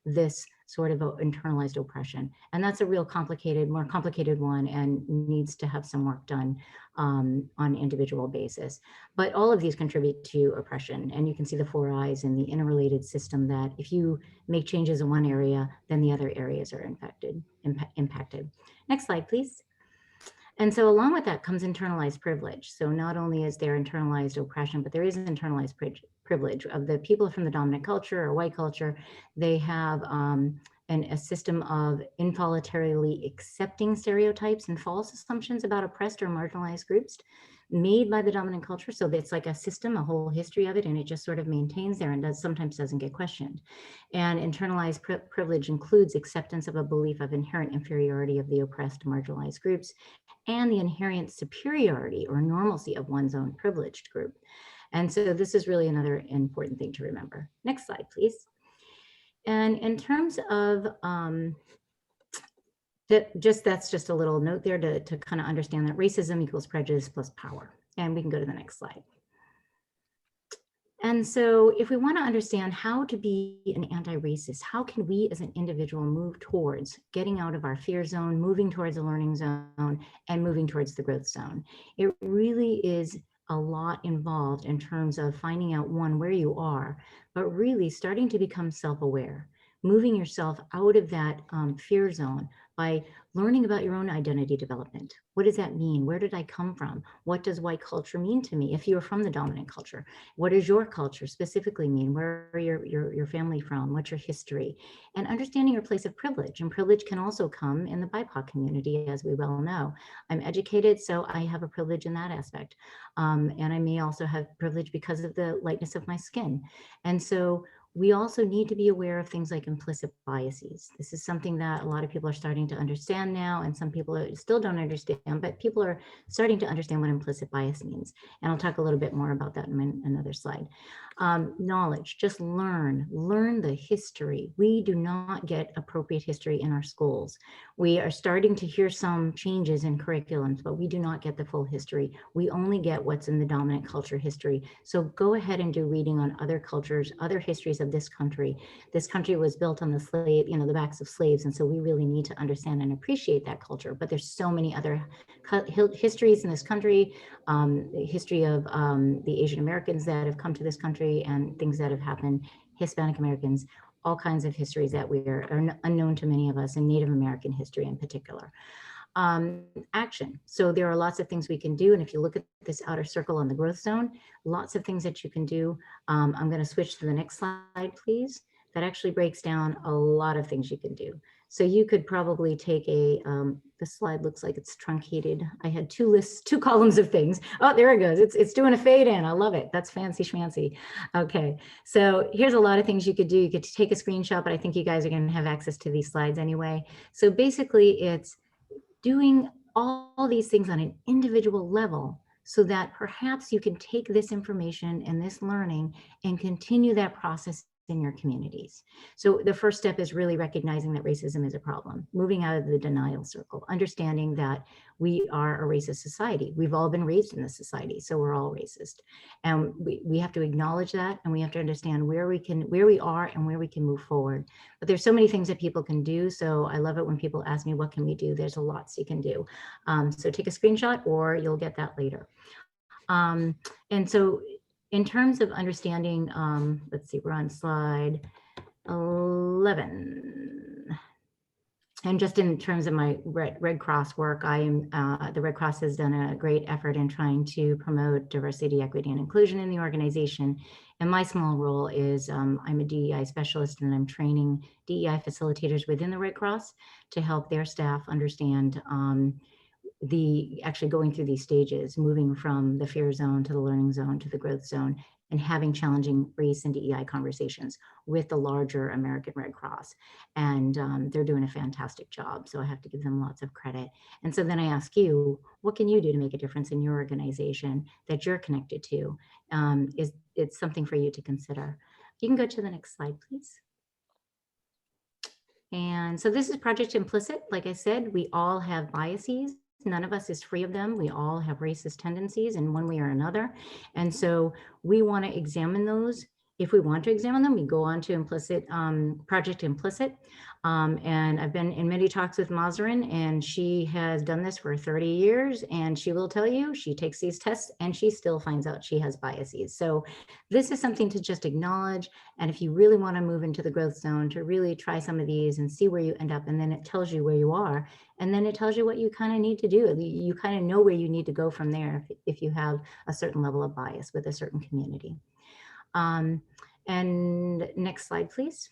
S4: this sort of internalized oppression. And that's a real complicated, more complicated one, and needs to have some work done on an individual basis. But all of these contribute to oppression. And you can see the 4 eyes in the interrelated system that if you make changes in one area, then the other areas are impacted. Next slide, please. And so along with that comes internalized privilege. So not only is there internalized oppression, but there is an internalized privilege of the people from the dominant culture or white culture. They have a system of involuntarily accepting stereotypes and false assumptions about oppressed or marginalized groups made by the dominant culture. So it's like a system, a whole history of it, and it just sort of maintains there and sometimes doesn't get questioned. And internalized privilege includes acceptance of a belief of inherent inferiority of the oppressed, marginalized groups, and the inherent superiority or normalcy of one's own privileged group. And so this is really another important thing to remember. Next slide, please. And in terms of that's just a little note there to kind of understand that racism equals prejudice plus power. And we can go to the next slide. And so if we want to understand how to be an anti-racist, how can we as an individual move towards getting out of our fear zone, moving towards a learning zone, and moving towards the growth zone? It really is a lot involved in terms of finding out, one, where you are, but really starting to become self-aware, moving yourself out of that fear zone by learning about your own identity development. What does that mean? Where did I come from? What does white culture mean to me? If you are from the dominant culture, what does your culture specifically mean? Where are your family from? What's your history? And understanding your place of privilege. And privilege can also come in the BIPOC community, as we well know. I'm educated, so I have a privilege in that aspect. And I may also have privilege because of the lightness of my skin. And so we also need to be aware of things like implicit biases. This is something that a lot of people are starting to understand now, and some people still don't understand, but people are starting to understand what implicit bias means. And I'll talk a little bit more about that in another slide. Knowledge, just learn the history. We do not get appropriate history in our schools. We are starting to hear some changes in curriculums, but we do not get the full history. We only get what's in the dominant culture history. So go ahead and do reading on other cultures, other histories of this country. This country was built on the backs of slaves. And so we really need to understand and appreciate that culture. But there's so many other histories in this country, the history of the Asian Americans that have come to this country and things that have happened, Hispanic Americans, all kinds of histories that are unknown to many of us, and Native American history in particular. Action. So there are lots of things we can do. And if you look at this outer circle on the growth zone, lots of things that you can do. I'm going to switch to the next slide, please. That actually breaks down a lot of things you can do. So you could probably take this slide looks like it's truncated. I had two columns of things. Oh, there it goes. It's doing a fade in. I love it. That's fancy schmancy. Okay, so here's a lot of things you could do. You could take a screenshot, but I think you guys are going to have access to these slides anyway. So basically it's doing all these things on an individual level so that perhaps you can take this information and this learning and continue that process in your communities. So the first step is really recognizing that racism is a problem, moving out of the denial circle, understanding that we are a racist society. We've all been raised in this society, so we're all racist. And we have to acknowledge that, and we have to understand where we are and where we can move forward. But there's so many things that people can do. So I love it when people ask me, what can we do? There's a lot you can do. So take a screenshot or you'll get that later. And so in terms of understanding, let's see, we're on slide 11. And just in terms of my Red Cross work, the Red Cross has done a great effort in trying to promote diversity, equity, and inclusion in the organization. And my small role is I'm a DEI specialist, and I'm training DEI facilitators within the Red Cross to help their staff understand actually going through these stages, moving from the fear zone to the learning zone to the growth zone, and having challenging race and DEI conversations with the larger American Red Cross. And they're doing a fantastic job. So I have to give them lots of credit. And so then I ask you, what can you do to make a difference in your organization that you're connected to? It's something for you to consider. You can go to the next slide, please. And so this is Project Implicit. Like I said, we all have biases. None of us is free of them. We all have racist tendencies in one way or another. And so we want to examine those. If we want to examine them, we go on to Project Implicit. And I've been in many talks with Mazarin, and she has done this for 30 years. And she will tell you, she takes these tests and she still finds out she has biases. So this is something to just acknowledge. And if you really want to move into the growth zone, to really try some of these and see where you end up. And then it tells you where you are. And then it tells you what you kind of need to do. You kind of know where you need to go from there if you have a certain level of bias with a certain community. And next slide, please.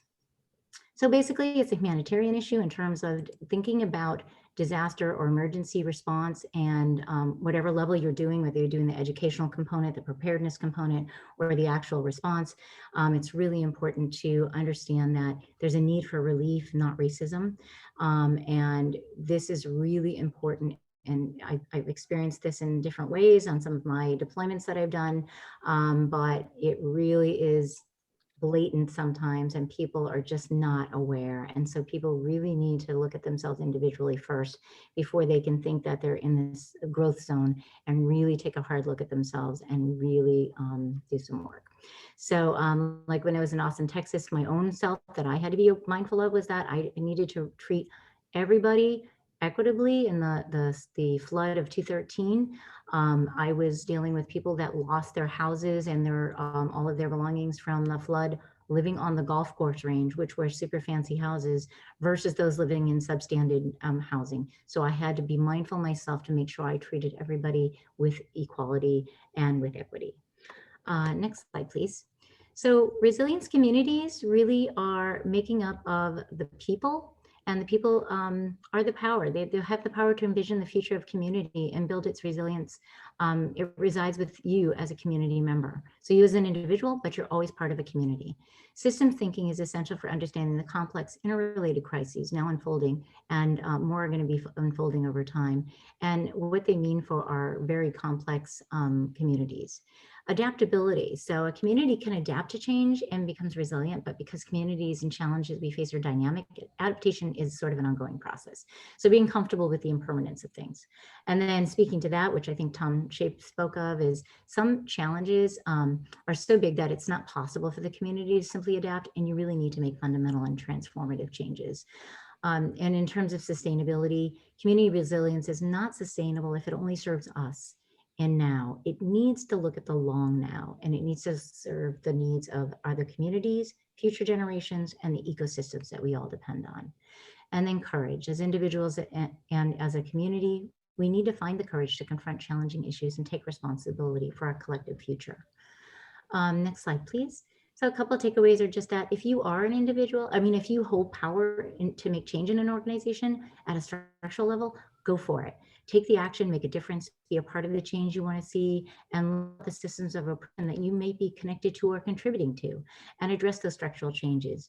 S4: So basically, it's a humanitarian issue in terms of thinking about disaster or emergency response, and whatever level you're doing, whether you're doing the educational component, the preparedness component, or the actual response, it's really important to understand that there's a need for relief, not racism. And this is really important. And I've experienced this in different ways on some of my deployments that I've done, but it really is blatant sometimes, and people are just not aware. And so people really need to look at themselves individually first before they can think that they're in this growth zone, and really take a hard look at themselves and really do some work. So like when I was in Austin, Texas, my own self that I had to be mindful of was that I needed to treat everybody equitably. In the flood of 2013, I was dealing with people that lost their houses and their all of their belongings from the flood, living on the golf course range, which were super fancy houses, versus those living in substandard housing. So I had to be mindful myself to make sure I treated everybody with equality and with equity. Next slide, please. So resilience communities really are making up of the people, and the people are the power. They have the power to envision the future of community and build its resilience. It resides with you as a community member. So you as an individual, but you're always part of a community. Systems thinking is essential for understanding the complex interrelated crises now unfolding, and more are going to be unfolding over time, and what they mean for our very complex communities. Adaptability. So a community can adapt to change and becomes resilient, but because communities and challenges we face are dynamic, adaptation is sort of an ongoing process. So being comfortable with the impermanence of things. And then speaking to that, which I think Tom Shape spoke of, is some challenges are so big that it's not possible for the community to simply adapt, and you really need to make fundamental and transformative changes. And in terms of sustainability, community resilience is not sustainable if it only serves us. And now it needs to look at the long now, and it needs to serve the needs of other communities, future generations, and the ecosystems that we all depend on. And then courage. As individuals and as a community, we need to find the courage to confront challenging issues and take responsibility for our collective future. Next slide, please. So a couple of takeaways are just that if you are an individual, if you hold power to make change in an organization at a structural level, go for it. Take the action, make a difference, be a part of the change you want to see, and look at the systems of oppression that you may be connected to or contributing to, and address those structural changes.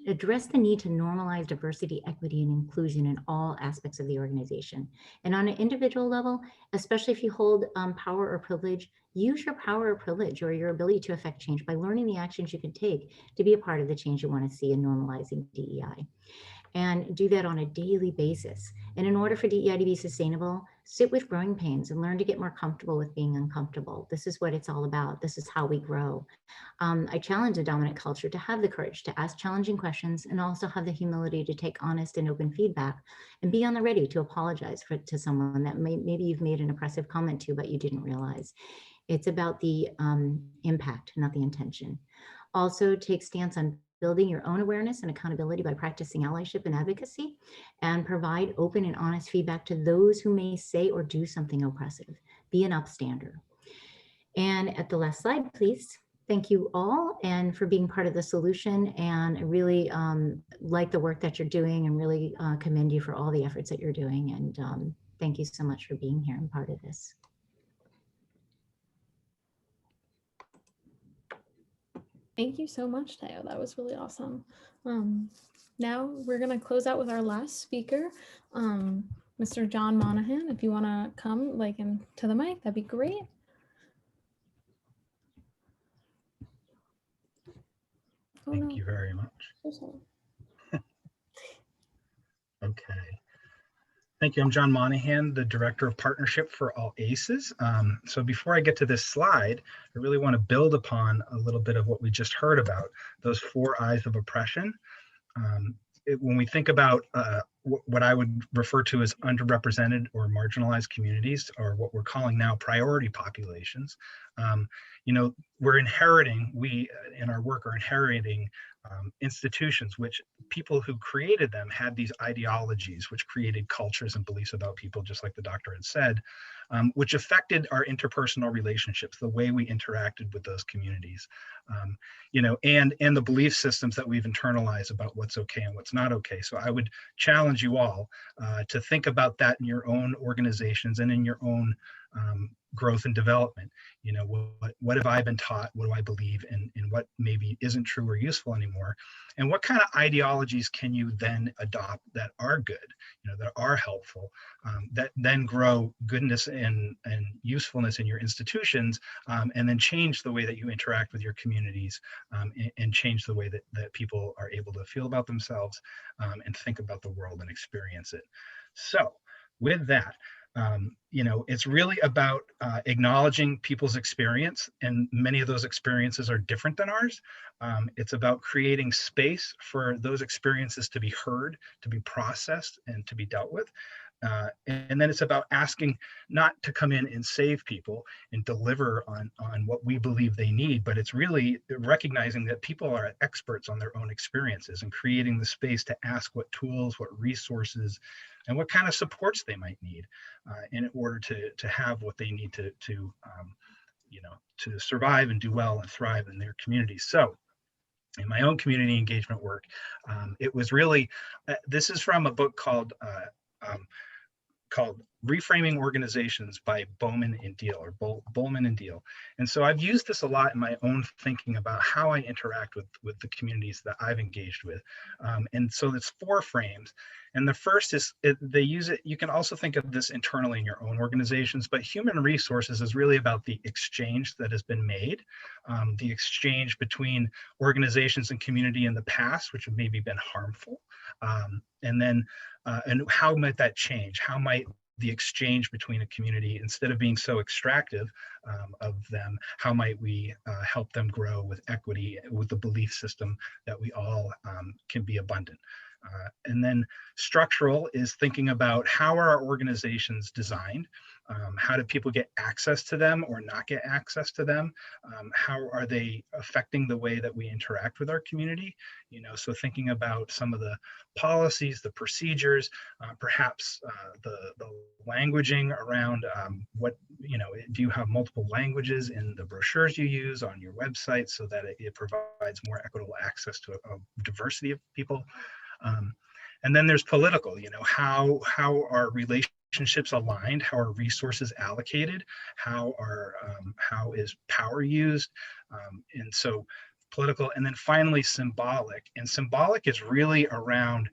S4: Address the need to normalize diversity, equity, and inclusion in all aspects of the organization. And on an individual level, especially if you hold power or privilege, use your power or privilege or your ability to affect change by learning the actions you can take to be a part of the change you want to see in normalizing DEI. And do that on a daily basis. And in order for DEI to be sustainable, sit with growing pains and learn to get more comfortable with being uncomfortable. This is what it's all about. This is how we grow. I challenge a dominant culture to have the courage to ask challenging questions, and also have the humility to take honest and open feedback, and be on the ready to apologize to someone that maybe you've made an oppressive comment to, but you didn't realize. It's about the impact, not the intention. Also take stance on building your own awareness and accountability by practicing allyship and advocacy, and provide open and honest feedback to those who may say or do something oppressive. Be an upstander. And at the last slide, please. Thank you all and for being part of the solution. And I really like the work that you're doing and really commend you for all the efforts that you're doing. And thank you so much for being here and part of this.
S1: Thank you so much, Teo. That was really awesome. Now we're going to close out with our last speaker, Mr. John Monahan. If you want to come to the mic, that'd be great. Oh,
S5: Thank
S1: no.
S5: you very much.
S1: So sorry.
S5: Okay. Thank you. I'm John Monahan, the Director of Partnership for All ACEs. So before I get to this slide, I really want to build upon a little bit of what we just heard about, those 4 eyes of oppression. When we think about what I would refer to as underrepresented or marginalized communities, or what we're calling now priority populations, we're inheriting, we in our work are inheriting institutions which people who created them had these ideologies which created cultures and beliefs about people, just like the doctor had said, which affected our interpersonal relationships, the way we interacted with those communities, and the belief systems that we've internalized about what's okay and what's not okay. So I would challenge you all to think about that in your own organizations and in your own growth and development. What have I been taught? What do I believe? And what maybe isn't true or useful anymore? And what kind of ideologies can you then adopt that are good, that are helpful, that then grow goodness and usefulness in your institutions, and then change the way that you interact with your communities, and change the way that people are able to feel about themselves, and think about the world and experience it. So with that, it's really about acknowledging people's experience, and many of those experiences are different than ours. It's about creating space for those experiences to be heard, to be processed, and to be dealt with. And then it's about asking not to come in and save people and deliver on what we believe they need, but it's really recognizing that people are experts on their own experiences and creating the space to ask what tools, what resources, and what kind of supports they might need in order to have what they need to survive and do well and thrive in their communities. So in my own community engagement work, it was really, this is from a book called Reframing Organizations by Bowman and Deal, or Bowman and Deal. And so I've used this a lot in my own thinking about how I interact with the communities that I've engaged with. And so it's 4 frames. And the first is, they use it, you can also think of this internally in your own organizations, but human resources is really about the exchange that has been made, the exchange between organizations and community in the past, which have maybe been harmful. And then, and how might that change? How might the exchange between a community, instead of being so extractive of them, how might we help them grow with equity, with the belief system that we all can be abundant? And then structural is thinking about how are our organizations designed? How do people get access to them or not get access to them? How are they affecting the way that we interact with our community? So thinking about some of the policies, the procedures, perhaps the languaging around do you have multiple languages in the brochures you use on your website so that it provides more equitable access to a diversity of people? And then there's political, how are relationships aligned? How are resources allocated? How is power used? And so political, and then finally symbolic. And symbolic is really around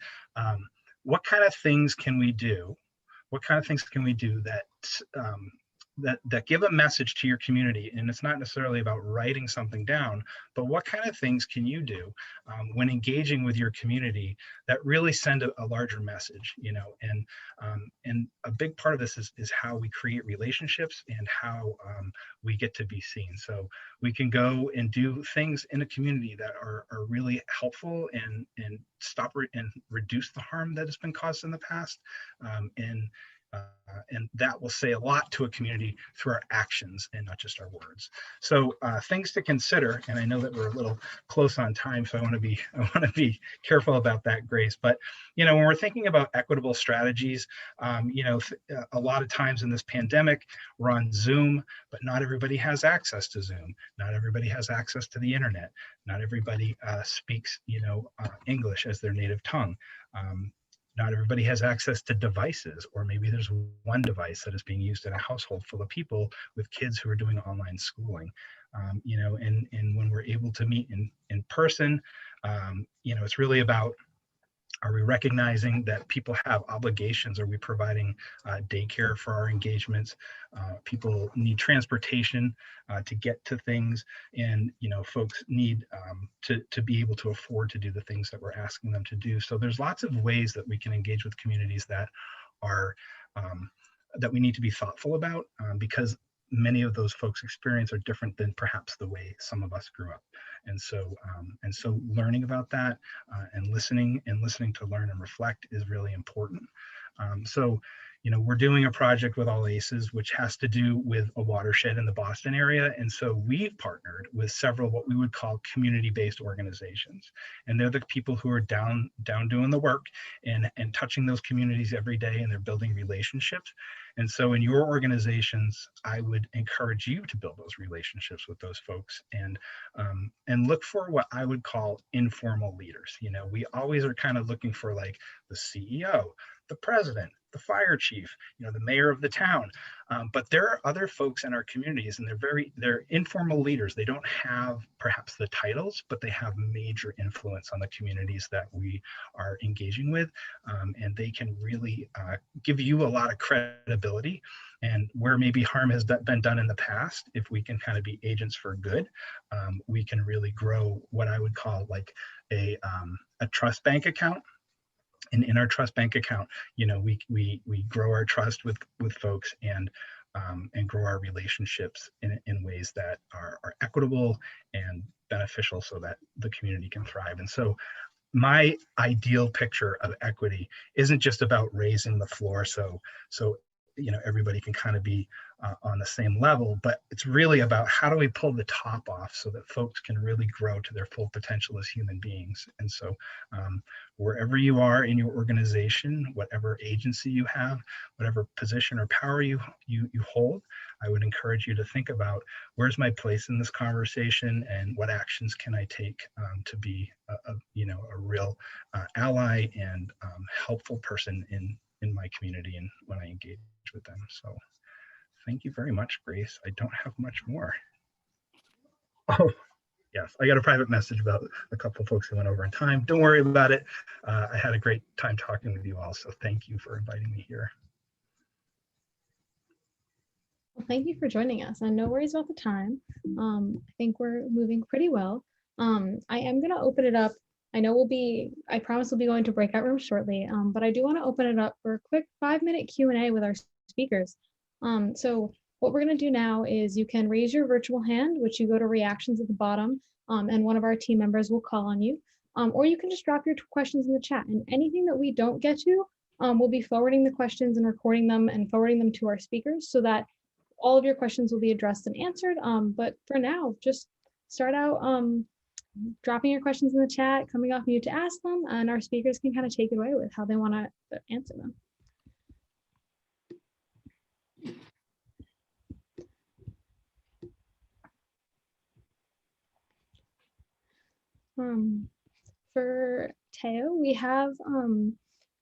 S5: what kind of things can we do? What kind of things can we do that give a message to your community? And it's not necessarily about writing something down, but what kind of things can you do when engaging with your community that really send a larger message, and a big part of this is how we create relationships and how we get to be seen. So we can go and do things in a community that are really helpful and stop and reduce the harm that has been caused in the past, and And that will say a lot to a community through our actions and not just our words. So things to consider, and I know that we're a little close on time, so I want to be careful about that, Grace. But when we're thinking about equitable strategies, a lot of times in this pandemic, we're on Zoom, but not everybody has access to Zoom. Not everybody has access to the internet. Not everybody speaks, English as their native tongue. Not everybody has access to devices, or maybe there's one device that is being used in a household full of people with kids who are doing online schooling. And when we're able to meet in person, it's really about, are we recognizing that people have obligations? Are we providing daycare for our engagements? People need transportation to get to things, and folks need to be able to afford to do the things that we're asking them to do. So there's lots of ways that we can engage with communities that are that we need to be thoughtful about, because many of those folks' experience are different than perhaps the way some of us grew up. And so learning about that and listening to learn and reflect is really important. We're doing a project with All Aces, which has to do with a watershed in the Boston area. And so we've partnered with several what we would call community-based organizations. And they're the people who are down doing the work and touching those communities every day, and they're building relationships. And so in your organizations, I would encourage you to build those relationships with those folks and look for what I would call informal leaders. We always are kind of looking for like the CEO, the president, the fire chief, the mayor of the town. But there are other folks in our communities, and they're informal leaders. They don't have perhaps the titles, but they have major influence on the communities that we are engaging with. And they can really give you a lot of credibility. And where maybe harm has been done in the past, if we can kind of be agents for good, we can really grow what I would call like a trust bank account. And in our trust bank account, we grow our trust with folks and grow our relationships in ways that are equitable and beneficial, so that the community can thrive. And so my ideal picture of equity isn't just about raising the floor so everybody can kind of be on the same level, but it's really about how do we pull the top off so that folks can really grow to their full potential as human beings. And so wherever you are in your organization, whatever agency you have, whatever position or power you hold, I would encourage you to think about, where's my place in this conversation, and what actions can I take to be a real ally and helpful person in my community and when I engage with them. So thank you very much, Grace. I don't have much more. Oh, yes, I got a private message about a couple of folks who went over in time. Don't worry about it. I had a great time talking with you all, so thank you for inviting me here.
S1: Well, thank you for joining us, and no worries about the time. I think we're moving pretty well. I am going to open it up. I promise we'll be going to breakout rooms shortly, but I do want to open it up for a quick 5-minute Q&A with our speakers. So what we're going to do now is you can raise your virtual hand, which you go to reactions at the bottom, and one of our team members will call on you. Or you can just drop your questions in the chat, and anything that we don't get to, we'll be forwarding the questions and recording them and forwarding them to our speakers so that all of your questions will be addressed and answered. But for now, just start out dropping your questions in the chat, coming off mute to ask them, and our speakers can kind of take it away with how they want to answer them. For Teo, we have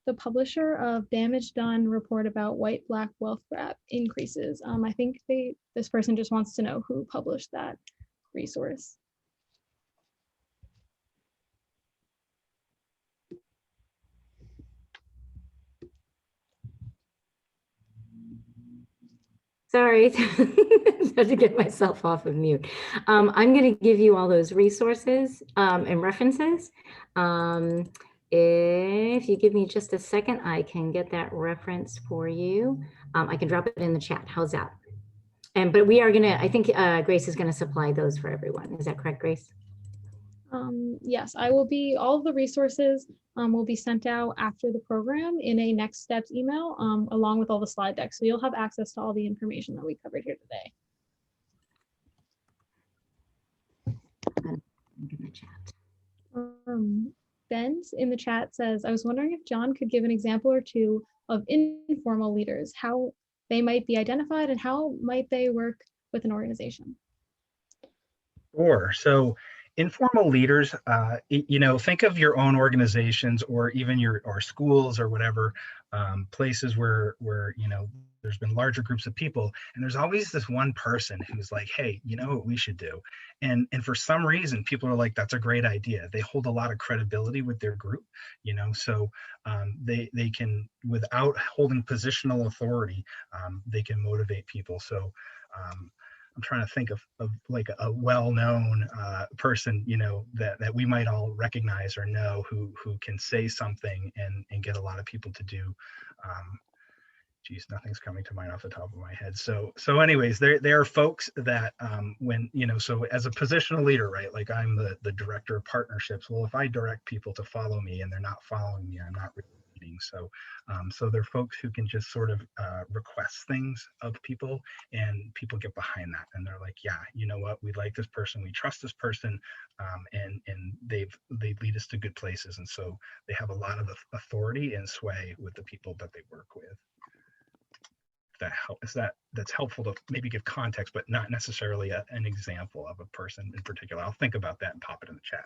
S1: the publisher of Damage Done report about white-black wealth gap increases. I think this person just wants to know who published that resource.
S4: Sorry, had to get myself off of mute. I'm going to give you all those resources and references. If you give me just a second, I can get that reference for you. I can drop it in the chat. How's that? But we are going to, I think Grace is going to supply those for everyone. Is that correct, Grace?
S1: Yes, all of the resources will be sent out after the program in a next steps email along with all the slide decks. So you'll have access to all the information that we covered here today. Ben's in the chat says, I was wondering if John could give an example or two of informal leaders, how they might be identified and how might they work with an organization.
S5: Sure. So informal leaders, think of your own organizations or even or schools or whatever, places where there's been larger groups of people, and there's always this one person who's like, hey, you know what we should do? And for some reason, people are like, that's a great idea. They hold a lot of credibility with their group, so they can, without holding positional authority, they can motivate people. So I'm trying to think of like a well-known person, that we might all recognize or know who can say something and get a lot of people to do. Geez, nothing's coming to mind off the top of my head. So anyways, there are folks that so as a positional leader, right? Like I'm the director of partnerships. Well, if I direct people to follow me and they're not following me, I'm not really leading. So they're folks who can just sort of request things of people, and people get behind that, and they're like, yeah, you know what? We like this person, we trust this person, and they lead us to good places, and so they have a lot of authority and sway with the people that they work with. That's helpful to maybe give context, but not necessarily an example of a person in particular. I'll think about that and pop it in the chat.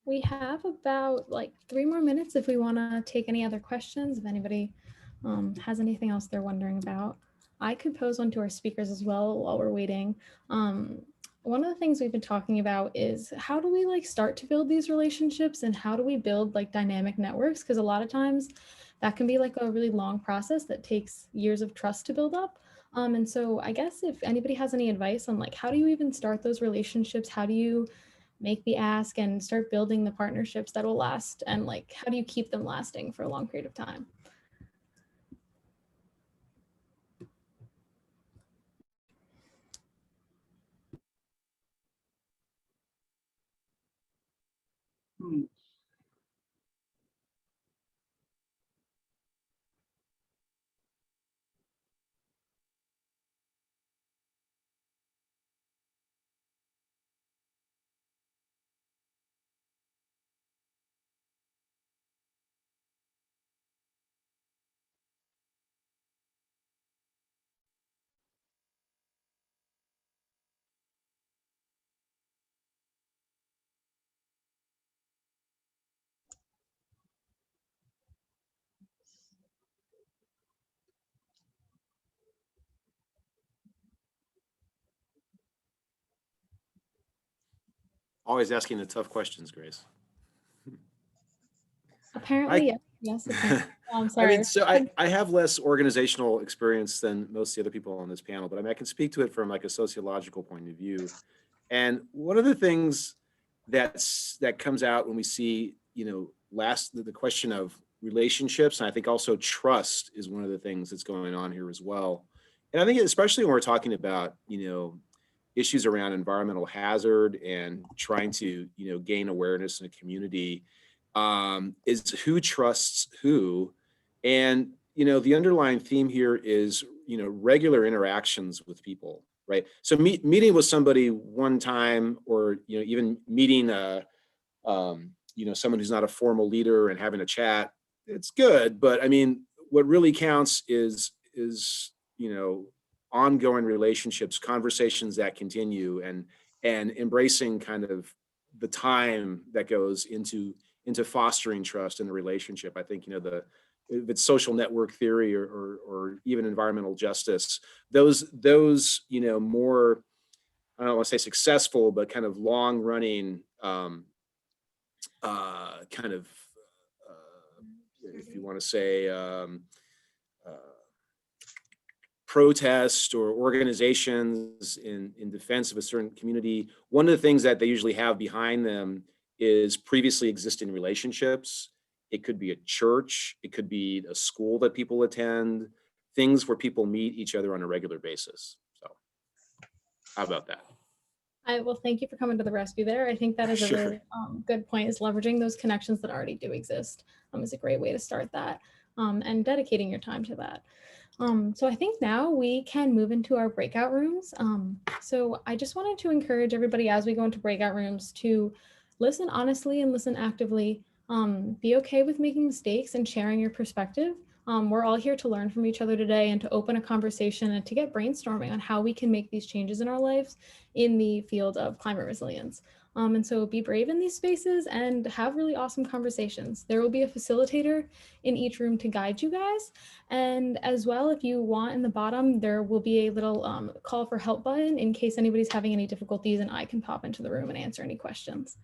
S1: We have about like 3 more minutes if we want to take any other questions, if anybody has anything else they're wondering about. I could pose one to our speakers as well while we're waiting. One of the things we've been talking about is how do we start to build these relationships, and how do we build dynamic networks? Because a lot of times that can be a really long process that takes years of trust to build up. And so I guess if anybody has any advice on how do you even start those relationships, how do you make the ask and start building the partnerships that will last, and how do you keep them lasting for a long period of time?
S2: Always asking the tough questions, Grace.
S1: Apparently, yes. Apparently. I'm sorry.
S2: I mean, so I have less organizational experience than most of the other people on this panel, but I mean, I can speak to it from a sociological point of view. And one of the things that comes out when we see, the question of relationships, and I think also trust is one of the things that's going on here as well. And I think especially when we're talking about, issues around environmental hazard and trying to, gain awareness in a community, is who trusts who. And, the underlying theme here is, regular interactions with people, right? So meeting with somebody one time, or, even meeting, someone who's not a formal leader and having a chat, it's good. But I mean, what really counts is, ongoing relationships, conversations that continue, and embracing kind of the time that goes into fostering trust in the relationship. I think, if it's social network theory or even environmental justice, those more, I don't want to say successful, but kind of long running kind of if you want to say, protest or organizations in defense of a certain community, one of the things that they usually have behind them is previously existing relationships. It could be a church, it could be a school that people attend, things where people meet each other on a regular basis. So how about that?
S1: Well, thank you for coming to the rescue there. I think that is a
S2: Sure.
S1: really good point, is leveraging those connections that already do exist is a great way to start that, and dedicating your time to that. So I think now we can move into our breakout rooms. So I just wanted to encourage everybody as we go into breakout rooms to listen honestly and listen actively. Be okay with making mistakes and sharing your perspective. We're all here to learn from each other today and to open a conversation and to get brainstorming on how we can make these changes in our lives in the field of climate resilience. And so be brave in these spaces and have really awesome conversations. There will be a facilitator in each room to guide you guys. And as well, if you want, in the bottom, there will be a little call for help button in case anybody's having any difficulties, and I can pop into the room and answer any questions.